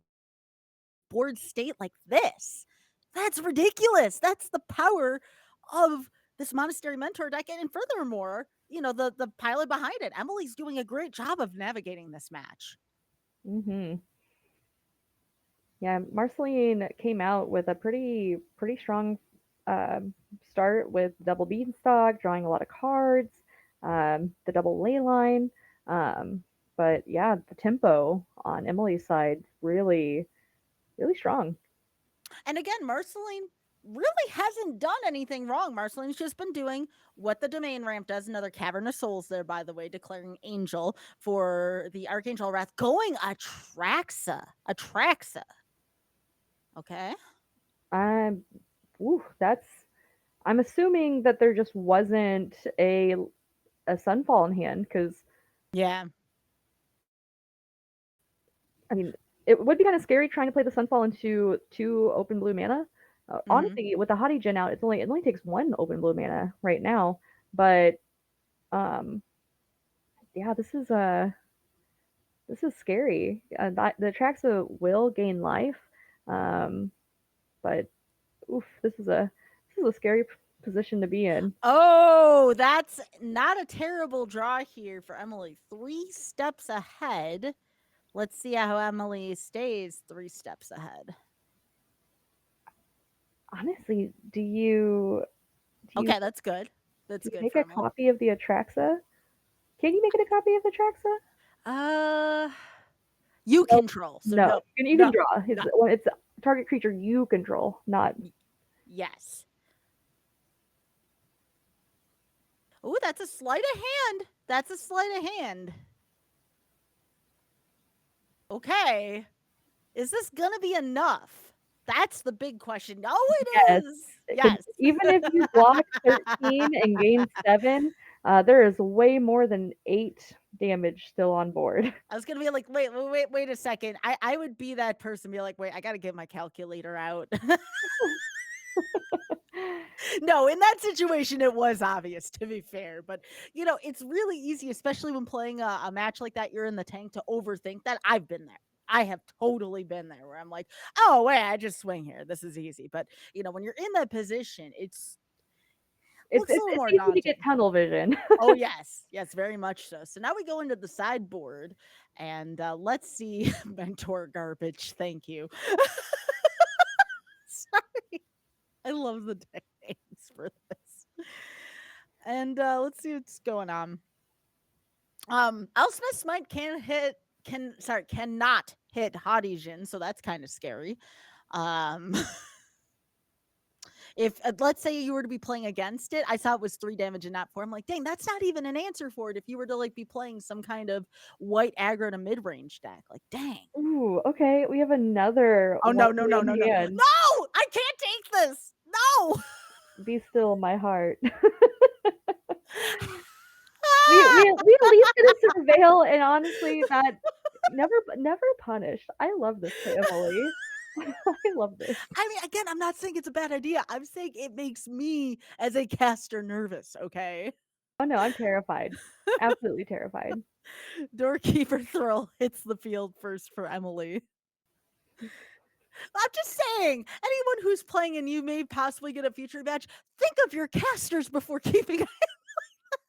Speaker 1: board state like this. That's ridiculous. That's the power of this Monastery Mentor deck, and furthermore, the pilot behind it. Emily's doing a great job of navigating this match.
Speaker 2: Mm-hmm. Yeah, Marceline came out with a pretty strong start with double beanstalk, drawing a lot of cards, the double ley line. But yeah, the tempo on Emily's side really strong.
Speaker 1: And again, Marceline really hasn't done anything wrong. Marceline's just been doing what the domain ramp does. Another Cavern of Souls there, by the way, declaring Angel for the Archangel Wrath. Going Atraxa. Okay.
Speaker 2: Um, that's. I'm assuming that there just wasn't a Sunfall in hand because
Speaker 1: Yeah.
Speaker 2: I mean it would be kind of scary trying to play the Sunfall into 2 open blue mana. Honestly, with the Haughty Djinn out, it only takes 1 open blue mana right now. But yeah, this is scary. The Atraxa will gain life, but oof, this is a scary position to be in.
Speaker 1: Oh, that's not a terrible draw here for Emily. 3 steps ahead. Let's see how Emily stays 3 steps ahead.
Speaker 2: Honestly, do you
Speaker 1: Okay, that's good. That's good
Speaker 2: make
Speaker 1: for
Speaker 2: a
Speaker 1: Emily.
Speaker 2: copy of the Atraxa? Can you make it a copy of the Atraxa?
Speaker 1: You
Speaker 2: Nope.
Speaker 1: control. So
Speaker 2: No,
Speaker 1: no.
Speaker 2: you
Speaker 1: No.
Speaker 2: can draw.
Speaker 1: No.
Speaker 2: It's a target creature you control, not.
Speaker 1: Yes. Oh, that's a sleight of hand. That's a sleight of hand. Okay. Is this going to be enough? That's the big question. Oh, it
Speaker 2: Yes.
Speaker 1: is.
Speaker 2: It-
Speaker 1: Yes.
Speaker 2: Even if you block 13 and gain 7, there is way more than 8 damage still on board.
Speaker 1: I was going to be like, wait a second. I would be that person, be like, wait, I got to get my calculator out. No, in that situation, it was obvious, to be fair. But, it's really easy, especially when playing a match like that, you're in the tank, to overthink that. I've been there. I have totally been there where I'm like, oh, wait, I just swing here. This is easy. But, when you're in that position, it
Speaker 2: It's
Speaker 1: looks a
Speaker 2: it's
Speaker 1: little
Speaker 2: it's
Speaker 1: more
Speaker 2: easy to get
Speaker 1: daunting.
Speaker 2: tunnel vision.
Speaker 1: Oh, yes. Yes, very much so. So now we go into the sideboard and let's see mentor garbage. Thank you. Sorry. I love the deck names for this. And let's see what's going on. Elspeth Smite cannot hit Hottie Jin, so that's kind of scary. Um if let's say you were to be playing against it, I saw it was 3 damage in that form. Like, dang, that's not even an answer for it if you were to like be playing some kind of white aggro to mid-range deck. Like, dang.
Speaker 2: Ooh, okay. We have another
Speaker 1: Oh no, no, no,
Speaker 2: one-man
Speaker 1: no, no.
Speaker 2: hand.
Speaker 1: No! I can't take this. No.
Speaker 2: Be still, my heart. We at least get a surveil, and honestly, that never punished. I love this for Emily. I love this.
Speaker 1: I mean, again, I'm not saying it's a bad idea. I'm saying it makes me as a caster nervous, okay?
Speaker 2: Oh no, I'm terrified. Absolutely terrified.
Speaker 1: Doorkeeper Thrill hits the field first for Emily. I'm just saying, anyone who's playing and you may possibly get a future match, think of your casters before keeping.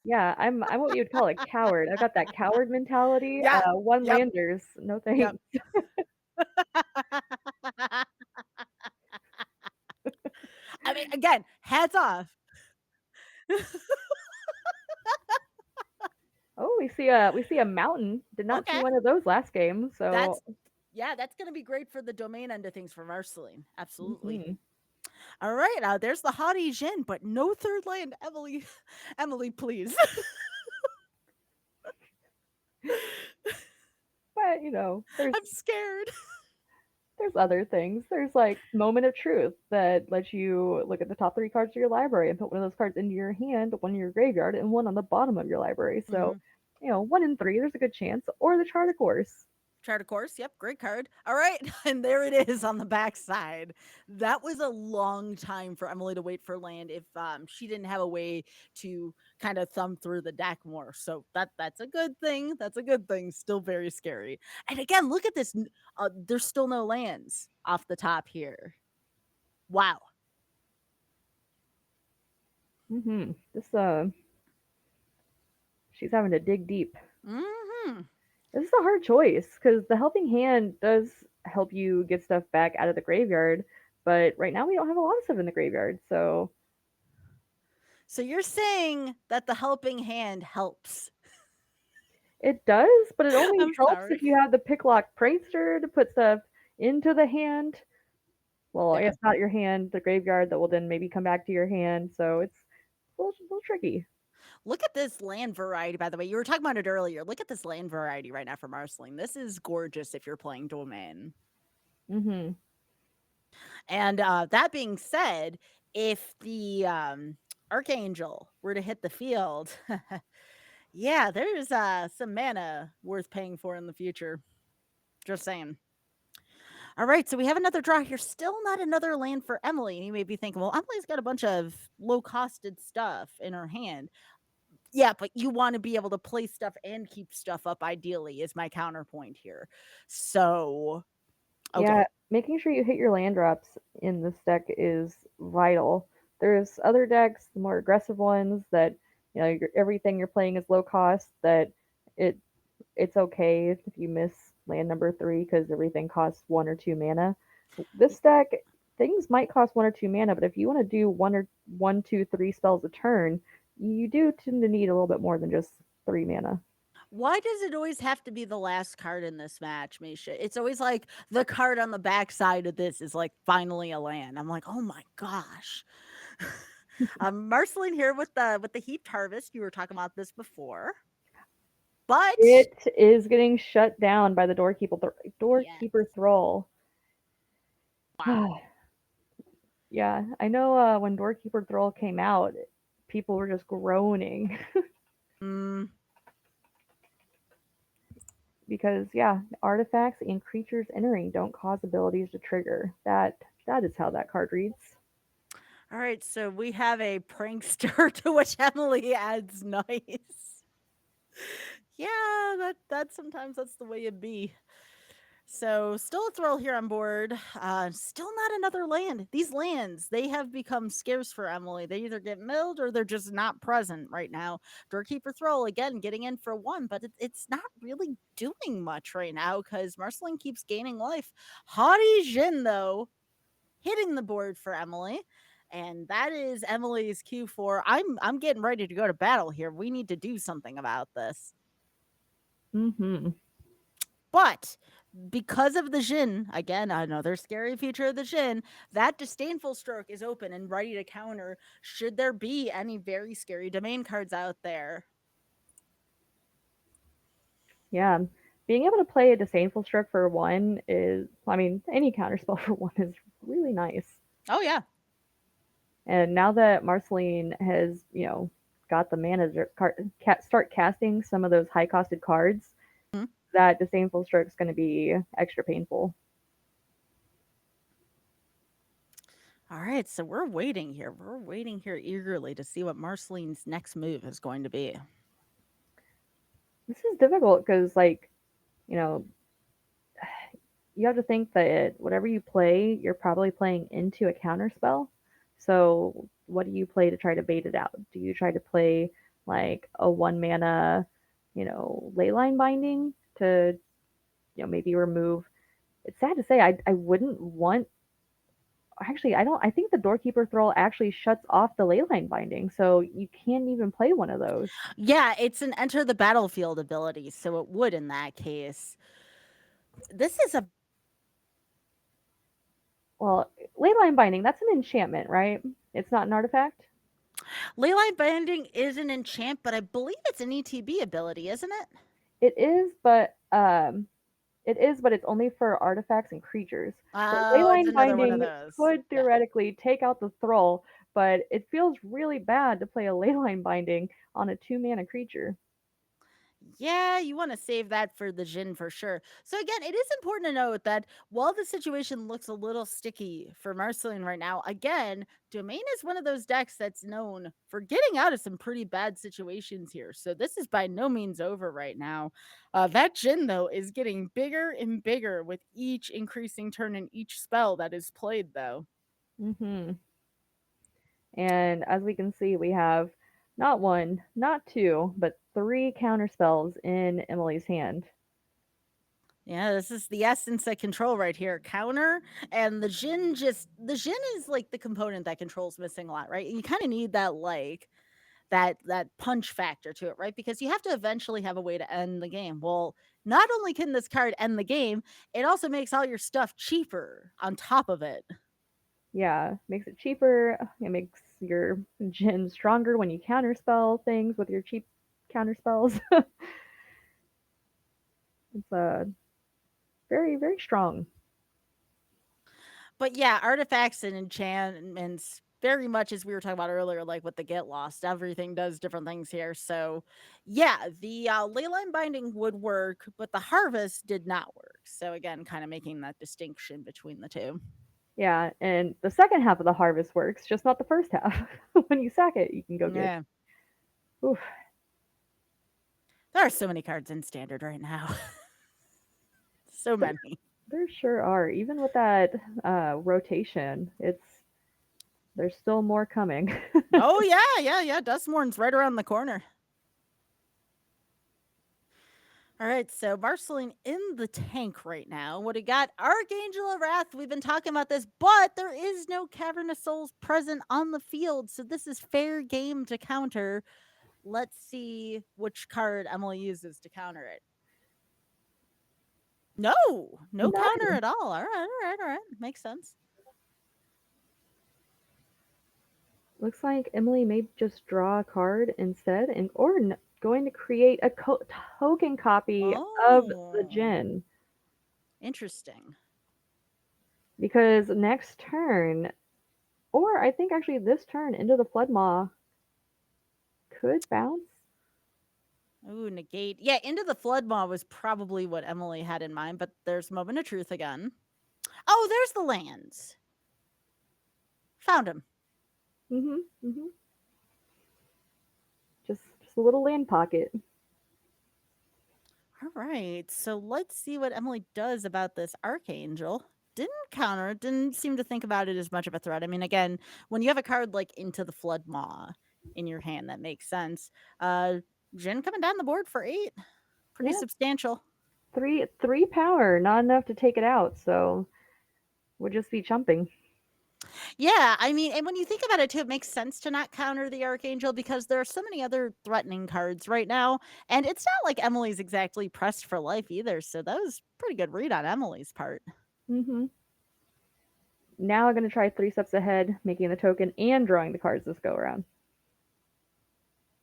Speaker 2: Yeah, I'm what you would call a coward. I've got that coward mentality.
Speaker 1: Yeah,
Speaker 2: One
Speaker 1: yep,
Speaker 2: landers, no
Speaker 1: yep.
Speaker 2: thanks.
Speaker 1: I mean, again, hats off.
Speaker 2: Oh, we see a mountain. Did not see
Speaker 1: Okay,
Speaker 2: one of those last game. So,
Speaker 1: that's gonna be great for the domain end of things for Marceline. Absolutely.
Speaker 2: mhm.
Speaker 1: All right, there's the Hottie Jin, but no third land. Emily, Emily, please.
Speaker 2: But you know,
Speaker 1: I'm scared.
Speaker 2: there's other things. There's like Moment of Truth that lets you look at the top 3 cards of your library and put one of those cards into your hand, one in your graveyard, and one on the bottom of your library. So,
Speaker 1: Mhm.
Speaker 2: you know, 1 in 3, there's a good chance. Or the Chart of Course.
Speaker 1: Chart of Course. Yep, great card. All right, and there it is on the backside. That was a long time for Emily to wait for land if she didn't have a way to kind of thumb through the deck more. So that's a good thing. That's a good thing. Still very scary. And again, look at this. There's still no lands off the top here. Wow.
Speaker 2: This she's having to dig deep.
Speaker 1: Mm-hmm.
Speaker 2: This is a hard choice because the Helping Hand does help you get stuff back out of the graveyard, but right now we don't have a lot of stuff in the graveyard, so
Speaker 1: So you're saying that the helping hand helps?
Speaker 2: it does, but it only
Speaker 1: I'm
Speaker 2: helps
Speaker 1: sorry.
Speaker 2: if you have the Picklock Prankster to put stuff into the hand. Well, I
Speaker 1: Yeah.
Speaker 2: guess not your hand, the graveyard that will then maybe come back to your hand, so it's a little tricky.
Speaker 1: Look at this land variety, by the way. You were talking about it earlier. Look at this land variety right now for Marceline. This is gorgeous if you're playing Domain.
Speaker 2: Mm-hmm.
Speaker 1: And that being said, if the Archangel were to hit the field, yeah, there's some mana worth paying for in the future. Just saying. All right, so we have another draw here. Still not another land for Emily. And you may be thinking, well, Emily's got a bunch of low-costed stuff in her hand. Yeah, but you want to be able to play stuff and keep stuff up ideally is my counterpoint here. So, okay.
Speaker 2: Yeah, making sure you hit your land drops in this deck is vital. There's other decks, the more aggressive ones that everything you're playing is low cost. That it it's okay if you miss land number 3 because everything costs 1 or 2 mana. This deck, things might cost 1 or 2 mana, but if you want to do 1, 2, 3 spells a turn, you do tend to need a little bit more than just 3 mana.
Speaker 1: Why does it always have to be the last card in this match, Misha? It's always like the card on the backside of this is like finally a land. I'm like, oh my gosh. Marceline here with the Heaped Harvest. You were talking about this before. But
Speaker 2: It is getting shut down by the
Speaker 1: yes.
Speaker 2: doorkeeper thrall.
Speaker 1: Wow.
Speaker 2: Yeah, I know when Doorkeeper Thrall came out, people were just groaning
Speaker 1: Mm,
Speaker 2: because yeah, artifacts and creatures entering don't cause abilities to trigger. That is how that card reads.
Speaker 1: all right, so we have a prankster to which Emily adds nice. Yeah, that sometimes that's the way it be. So still a thrill here on board. Still not another land. These lands, they have become scarce for Emily. They either get milled or they're just not present right now. Doorkeeper Throw, again, getting in for 1, but it's not really doing much right now because Marceline keeps gaining life. Haughty Jin, though, hitting the board for Emily. And that is Emily's Q4. I'm getting ready to go to battle here. We need to do something about this.
Speaker 2: Mhm.
Speaker 1: But because of the Jin, again, another scary feature of the Jin, that disdainful stroke is open and ready to counter should there be any very scary domain cards out there.
Speaker 2: Yeah. Being able to play a disdainful stroke for one is, I mean, any counterspell for one is really nice.
Speaker 1: Oh yeah.
Speaker 2: And now that Marceline has, got the mana to start casting some of those high costed cards,
Speaker 1: Mhm.
Speaker 2: that disdainful stroke is going to be extra painful.
Speaker 1: All right, so we're waiting here. We're waiting here eagerly to see what Marceline's next move is going to be.
Speaker 2: This is difficult because, you know, you have to think that whatever you play, you're probably playing into a counter spell. So, what do you play to try to bait it out? Do you try to play like a one mana, leyline binding to, maybe remove? It's sad to say, I wouldn't want. Actually, I don't. I think the Doorkeeper Thrall actually shuts off the leyline binding, so you can't even play one of those.
Speaker 1: Yeah, it's an enter the battlefield ability, so it would in that case. This is a
Speaker 2: Well, leyline binding, that's an enchantment, right? It's not an artifact.
Speaker 1: leyline binding is an enchant, but I believe it's an ETB ability, isn't it?
Speaker 2: It is, but it's only for artifacts and creatures. So
Speaker 1: Oh, it's
Speaker 2: leyline
Speaker 1: another one of
Speaker 2: binding
Speaker 1: those.
Speaker 2: could
Speaker 1: Yeah.
Speaker 2: theoretically take out the thrall, but it feels really bad to play a leyline binding on a 2 mana creature.
Speaker 1: Yeah, you want to save that for the Jin for sure. So again, it is important to note that while the situation looks a little sticky for Marceline right now, again, Domain is one of those decks that's known for getting out of some pretty bad situations here. So this is by no means over right now. That Jin though is getting bigger and bigger with each increasing turn in each spell that is played though.
Speaker 2: Hmm. And as we can see, we have not one, not two, but three counter spells in Emily's hand.
Speaker 1: Yeah, this is the essence of control right here. Counter and the Jin is like the component that controls missing a lot, right? You kind of need that that punch factor to it, right? Because you have to eventually have a way to end the game. Well, not only can this card end the game, it also makes all your stuff cheaper on top of it.
Speaker 2: Yeah, makes it cheaper. It makes your Jin stronger when you counterspell things with your cheap counterspells. It's very, very strong.
Speaker 1: But yeah, artifacts and enchantments, very much as we were talking about earlier, like with the get lost, everything does different things here. So yeah, the leyline binding would work, but the harvest did not work. So again, kind of making that distinction between the two.
Speaker 2: Yeah, and the second half of the harvest works, just not the first half. When you sack it, you can go get.
Speaker 1: Yeah,
Speaker 2: Oof,
Speaker 1: there are so many cards in standard right now. So
Speaker 2: there,
Speaker 1: many.
Speaker 2: there sure are. Even with that rotation, there's still more coming.
Speaker 1: Oh yeah. Dustmourn's right around the corner. All right, so Marceline in the tank right now. What do we got? Archangel of Wrath. We've been talking about this, but there is no Cavernous Souls present on the field, so this is fair game to counter. Let's see which card Emily uses to counter it. No, no counter
Speaker 2: None.
Speaker 1: at all. All right. Makes sense.
Speaker 2: Looks like Emily may just draw a card instead, and or going to create a token copy of the
Speaker 1: Oh,
Speaker 2: Jin.
Speaker 1: interesting.
Speaker 2: Because next turn, or I think actually this turn, into the Floodmaw could bounce.
Speaker 1: Ooh, negate. Yeah, Into the Floodmaw was probably what Emily had in mind, but there's Moment of Truth again. Oh, there's the lands. Found him.
Speaker 2: Mm-hmm. Mm-hmm. Just a little land pocket.
Speaker 1: All right. So let's see what Emily does about this Archangel. Didn't counter it, didn't seem to think about it as much of a threat. I mean, again, when you have a card like Into the Flood Maw in your hand, that makes sense. Jin coming down the board for 8. Pretty
Speaker 2: Yeah,
Speaker 1: substantial.
Speaker 2: three power, not enough to take it out. So we'll just be chumping.
Speaker 1: Yeah, I mean, and when you think about it too, it makes sense to not counter the Archangel because there are so many other threatening cards right now, and it's not like Emily's exactly pressed for life either, so that was pretty good read on Emily's part.
Speaker 2: Hmm. Now I'm going to try 3 steps ahead, making the token and drawing the cards this go around.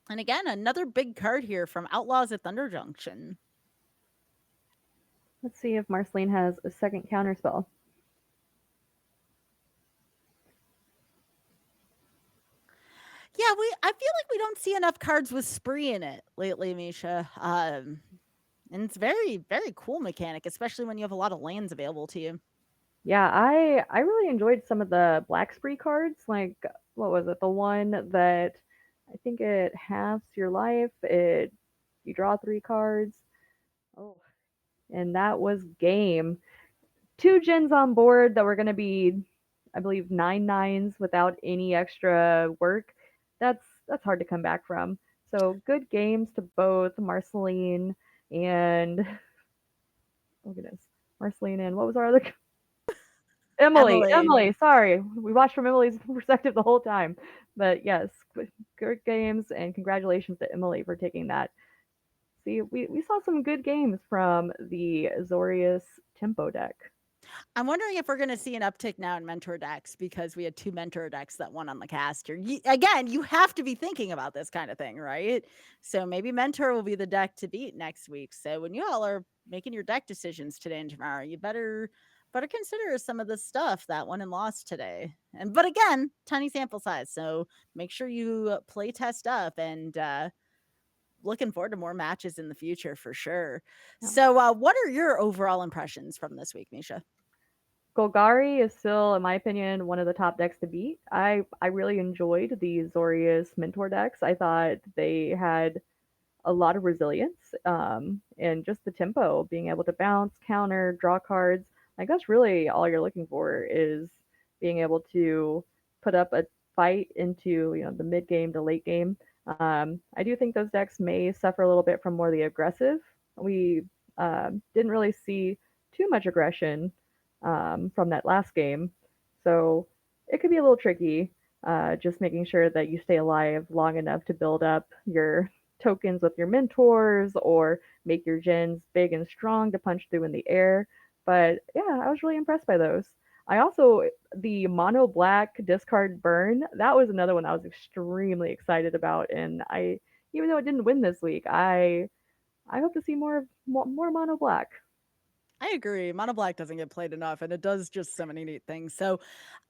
Speaker 1: And again, another big card here from Outlaws at Thunder Junction.
Speaker 2: Let's see if Marceline has a second counterspell.
Speaker 1: Yeah, I feel like we don't see enough cards with Spree in it lately, Misha. And it's very, very cool mechanic, especially when you have a lot of lands available to you.
Speaker 2: Yeah, I really enjoyed some of the Black Spree cards. Like, what was it? The one that I think it halves your life. It you draw 3 cards. Oh, and that was game. 2 gens on board that were going to be, I believe, 9/9s without any extra work. That's hard to come back from. So good games to both Marceline and oh goodness, Marceline and what was our other Emily.
Speaker 1: Emily.
Speaker 2: Emily, sorry. We watched from Emily's perspective the whole time. But yes, good games and congratulations to Emily for taking that. See, we saw some good games from the Azorius Tempo deck.
Speaker 1: I'm wondering if we're going to see an uptick now in mentor decks because we had 2 mentor decks that won on the caster. Again, you have to be thinking about this kind of thing, right? So maybe mentor will be the deck to beat next week. So when you all are making your deck decisions today and tomorrow, you better consider some of the stuff that won and lost today. But again, tiny sample size, so make sure you play test up and looking forward to more matches in the future for sure.
Speaker 2: Yeah.
Speaker 1: So what are your overall impressions from this week, Misha?
Speaker 2: Golgari is still, in my opinion, one of the top decks to beat. I really enjoyed the Azorius mentor decks. I thought they had a lot of resilience, and just the tempo, being able to bounce, counter, draw cards. Like that's really all you're looking for is being able to put up a fight into the mid game to late game. I do think those decks may suffer a little bit from more of the aggressive. We didn't really see too much aggression from that last game, so it could be a little tricky. Just making sure that you stay alive long enough to build up your tokens with your mentors or make your gens big and strong to punch through in the air. But yeah, I was really impressed by those. I also the mono black discard burn, that was another one I was extremely excited about, and I even though it didn't win this week, I hope to see more mono black.
Speaker 1: I agree. Mono Black doesn't get played enough, and it does just so many neat things. So,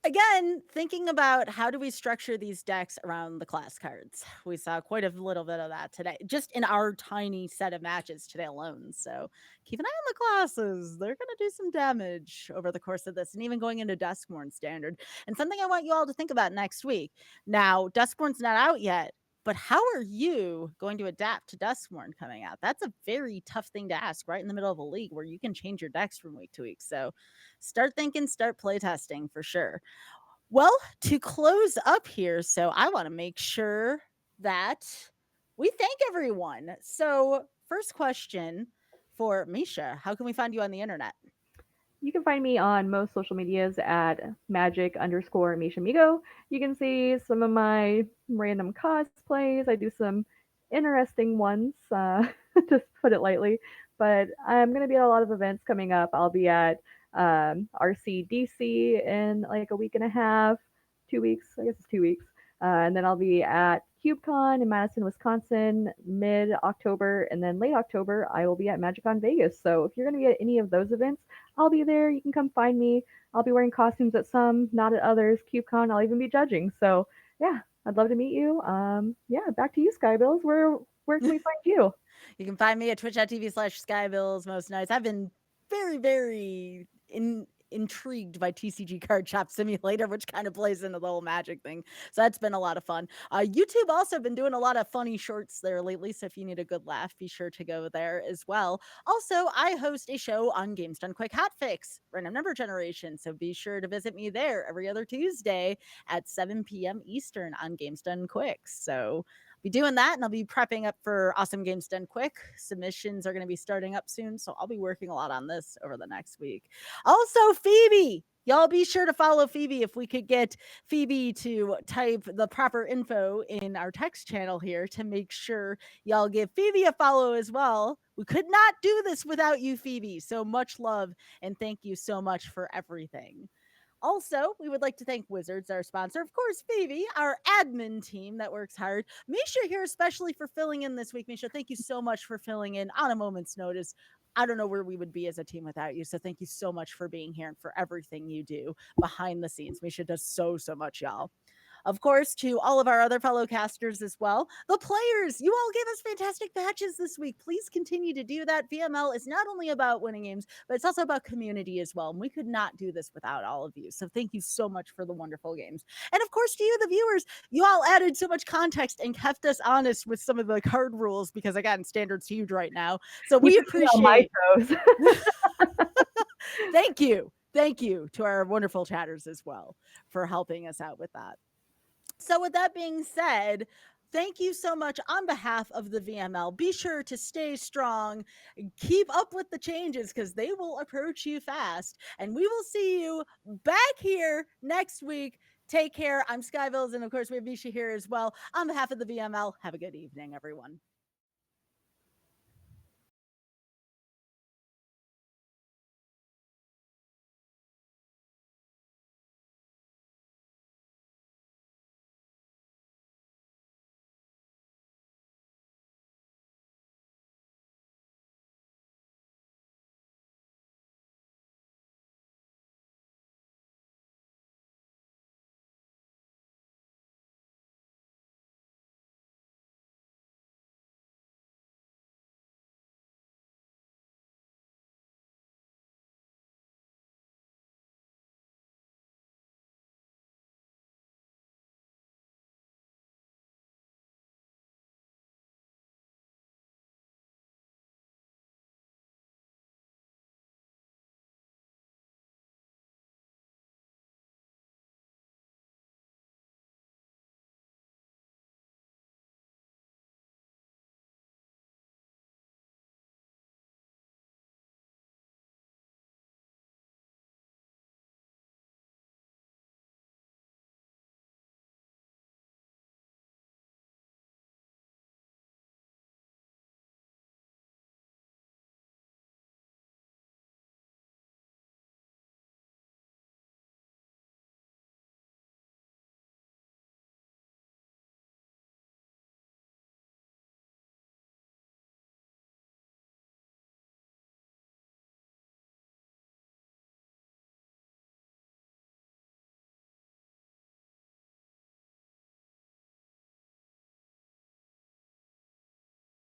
Speaker 1: again, thinking about how do we structure these decks around the class cards, we saw quite a little bit of that today, just in our tiny set of matches today alone. So, keep an eye on the classes. They're going to do some damage over the course of this, and even going into Duskmorn Standard. And something I want you all to think about next week. Now, Duskmorn's not out yet. But how are you going to adapt to Duskmorn coming out? That's a very tough thing to ask right in the middle of a league where you can change your decks from week to week. So start thinking, start playtesting for sure. Well, to close up here, so I want to make sure that we thank everyone. So, first question for Misha, how can we find you on the internet?
Speaker 2: You can find me on most social medias at magic_Mishamigo. You can see some of my random cosplays. I do some interesting ones, to put it lightly. But I'm going to be at a lot of events coming up. I'll be at RCDC in like a week and a half, 2 weeks. I guess it's 2 weeks. And then I'll be at CubeCon in Madison, Wisconsin, mid October, and then late October, I will be at MagicCon Vegas. So if you're going to be at any of those events, I'll be there. You can come find me. I'll be wearing costumes at some, not at others. CubeCon, I'll even be judging. So yeah, I'd love to meet you. Yeah, back to you, Skybilz. Where can we find you?
Speaker 1: You can find me at twitch.tv/Skybilz most nights. I've been very, very intrigued by TCG Card Shop Simulator, which kind of plays into the whole magic thing. So that's been a lot of fun. YouTube also been doing a lot of funny shorts there lately. So if you need a good laugh, be sure to go there as well. Also, I host a show on Games Done Quick Hotfix, random number generation. So be sure to visit me there every other Tuesday at 7 p.m. Eastern on Games Done Quick. So be doing that, and I'll be prepping up for Awesome Games Done Quick. Submissions are going to be starting up soon, so I'll be working a lot on this over the next week. Also, Phoebe, Y'all be sure to follow Phoebe. If we could get Phoebe to type the proper info in our text channel here to make sure y'all give Phoebe a follow as well. We could not do this without you, Phoebe. So much love and thank you so much for everything. Also, we would like to thank Wizards, our sponsor. Of course, Phoebe, our admin team that works hard. Misha here, especially for filling in this week. Misha, thank you so much for filling in on a moment's notice. I don't know where we would be as a team without you. So thank you so much for being here and for everything you do behind the scenes. Misha does so much, y'all. Of course, to all of our other fellow casters as well. The players, you all gave us fantastic matches this week. Please continue to do that. VML is not only about winning games, but it's also about community as well. And we could not do this without all of you. So thank you so much for the wonderful games. And of course, to you, the viewers, you all added so much context and kept us honest with some of the card rules because, again, standard's huge right now. So we
Speaker 2: Keeping me on my
Speaker 1: appreciate.
Speaker 2: toes.
Speaker 1: Thank you. Thank you to our wonderful chatters as well for helping us out with that. So, with that being said, thank you so much on behalf of the VML. Be sure to stay strong, keep up with the changes because they will approach you fast. And we will see you back here next week. Take care. I'm Skybilz, and of course, we have Misha here as well. On behalf of the VML, have a good evening, everyone.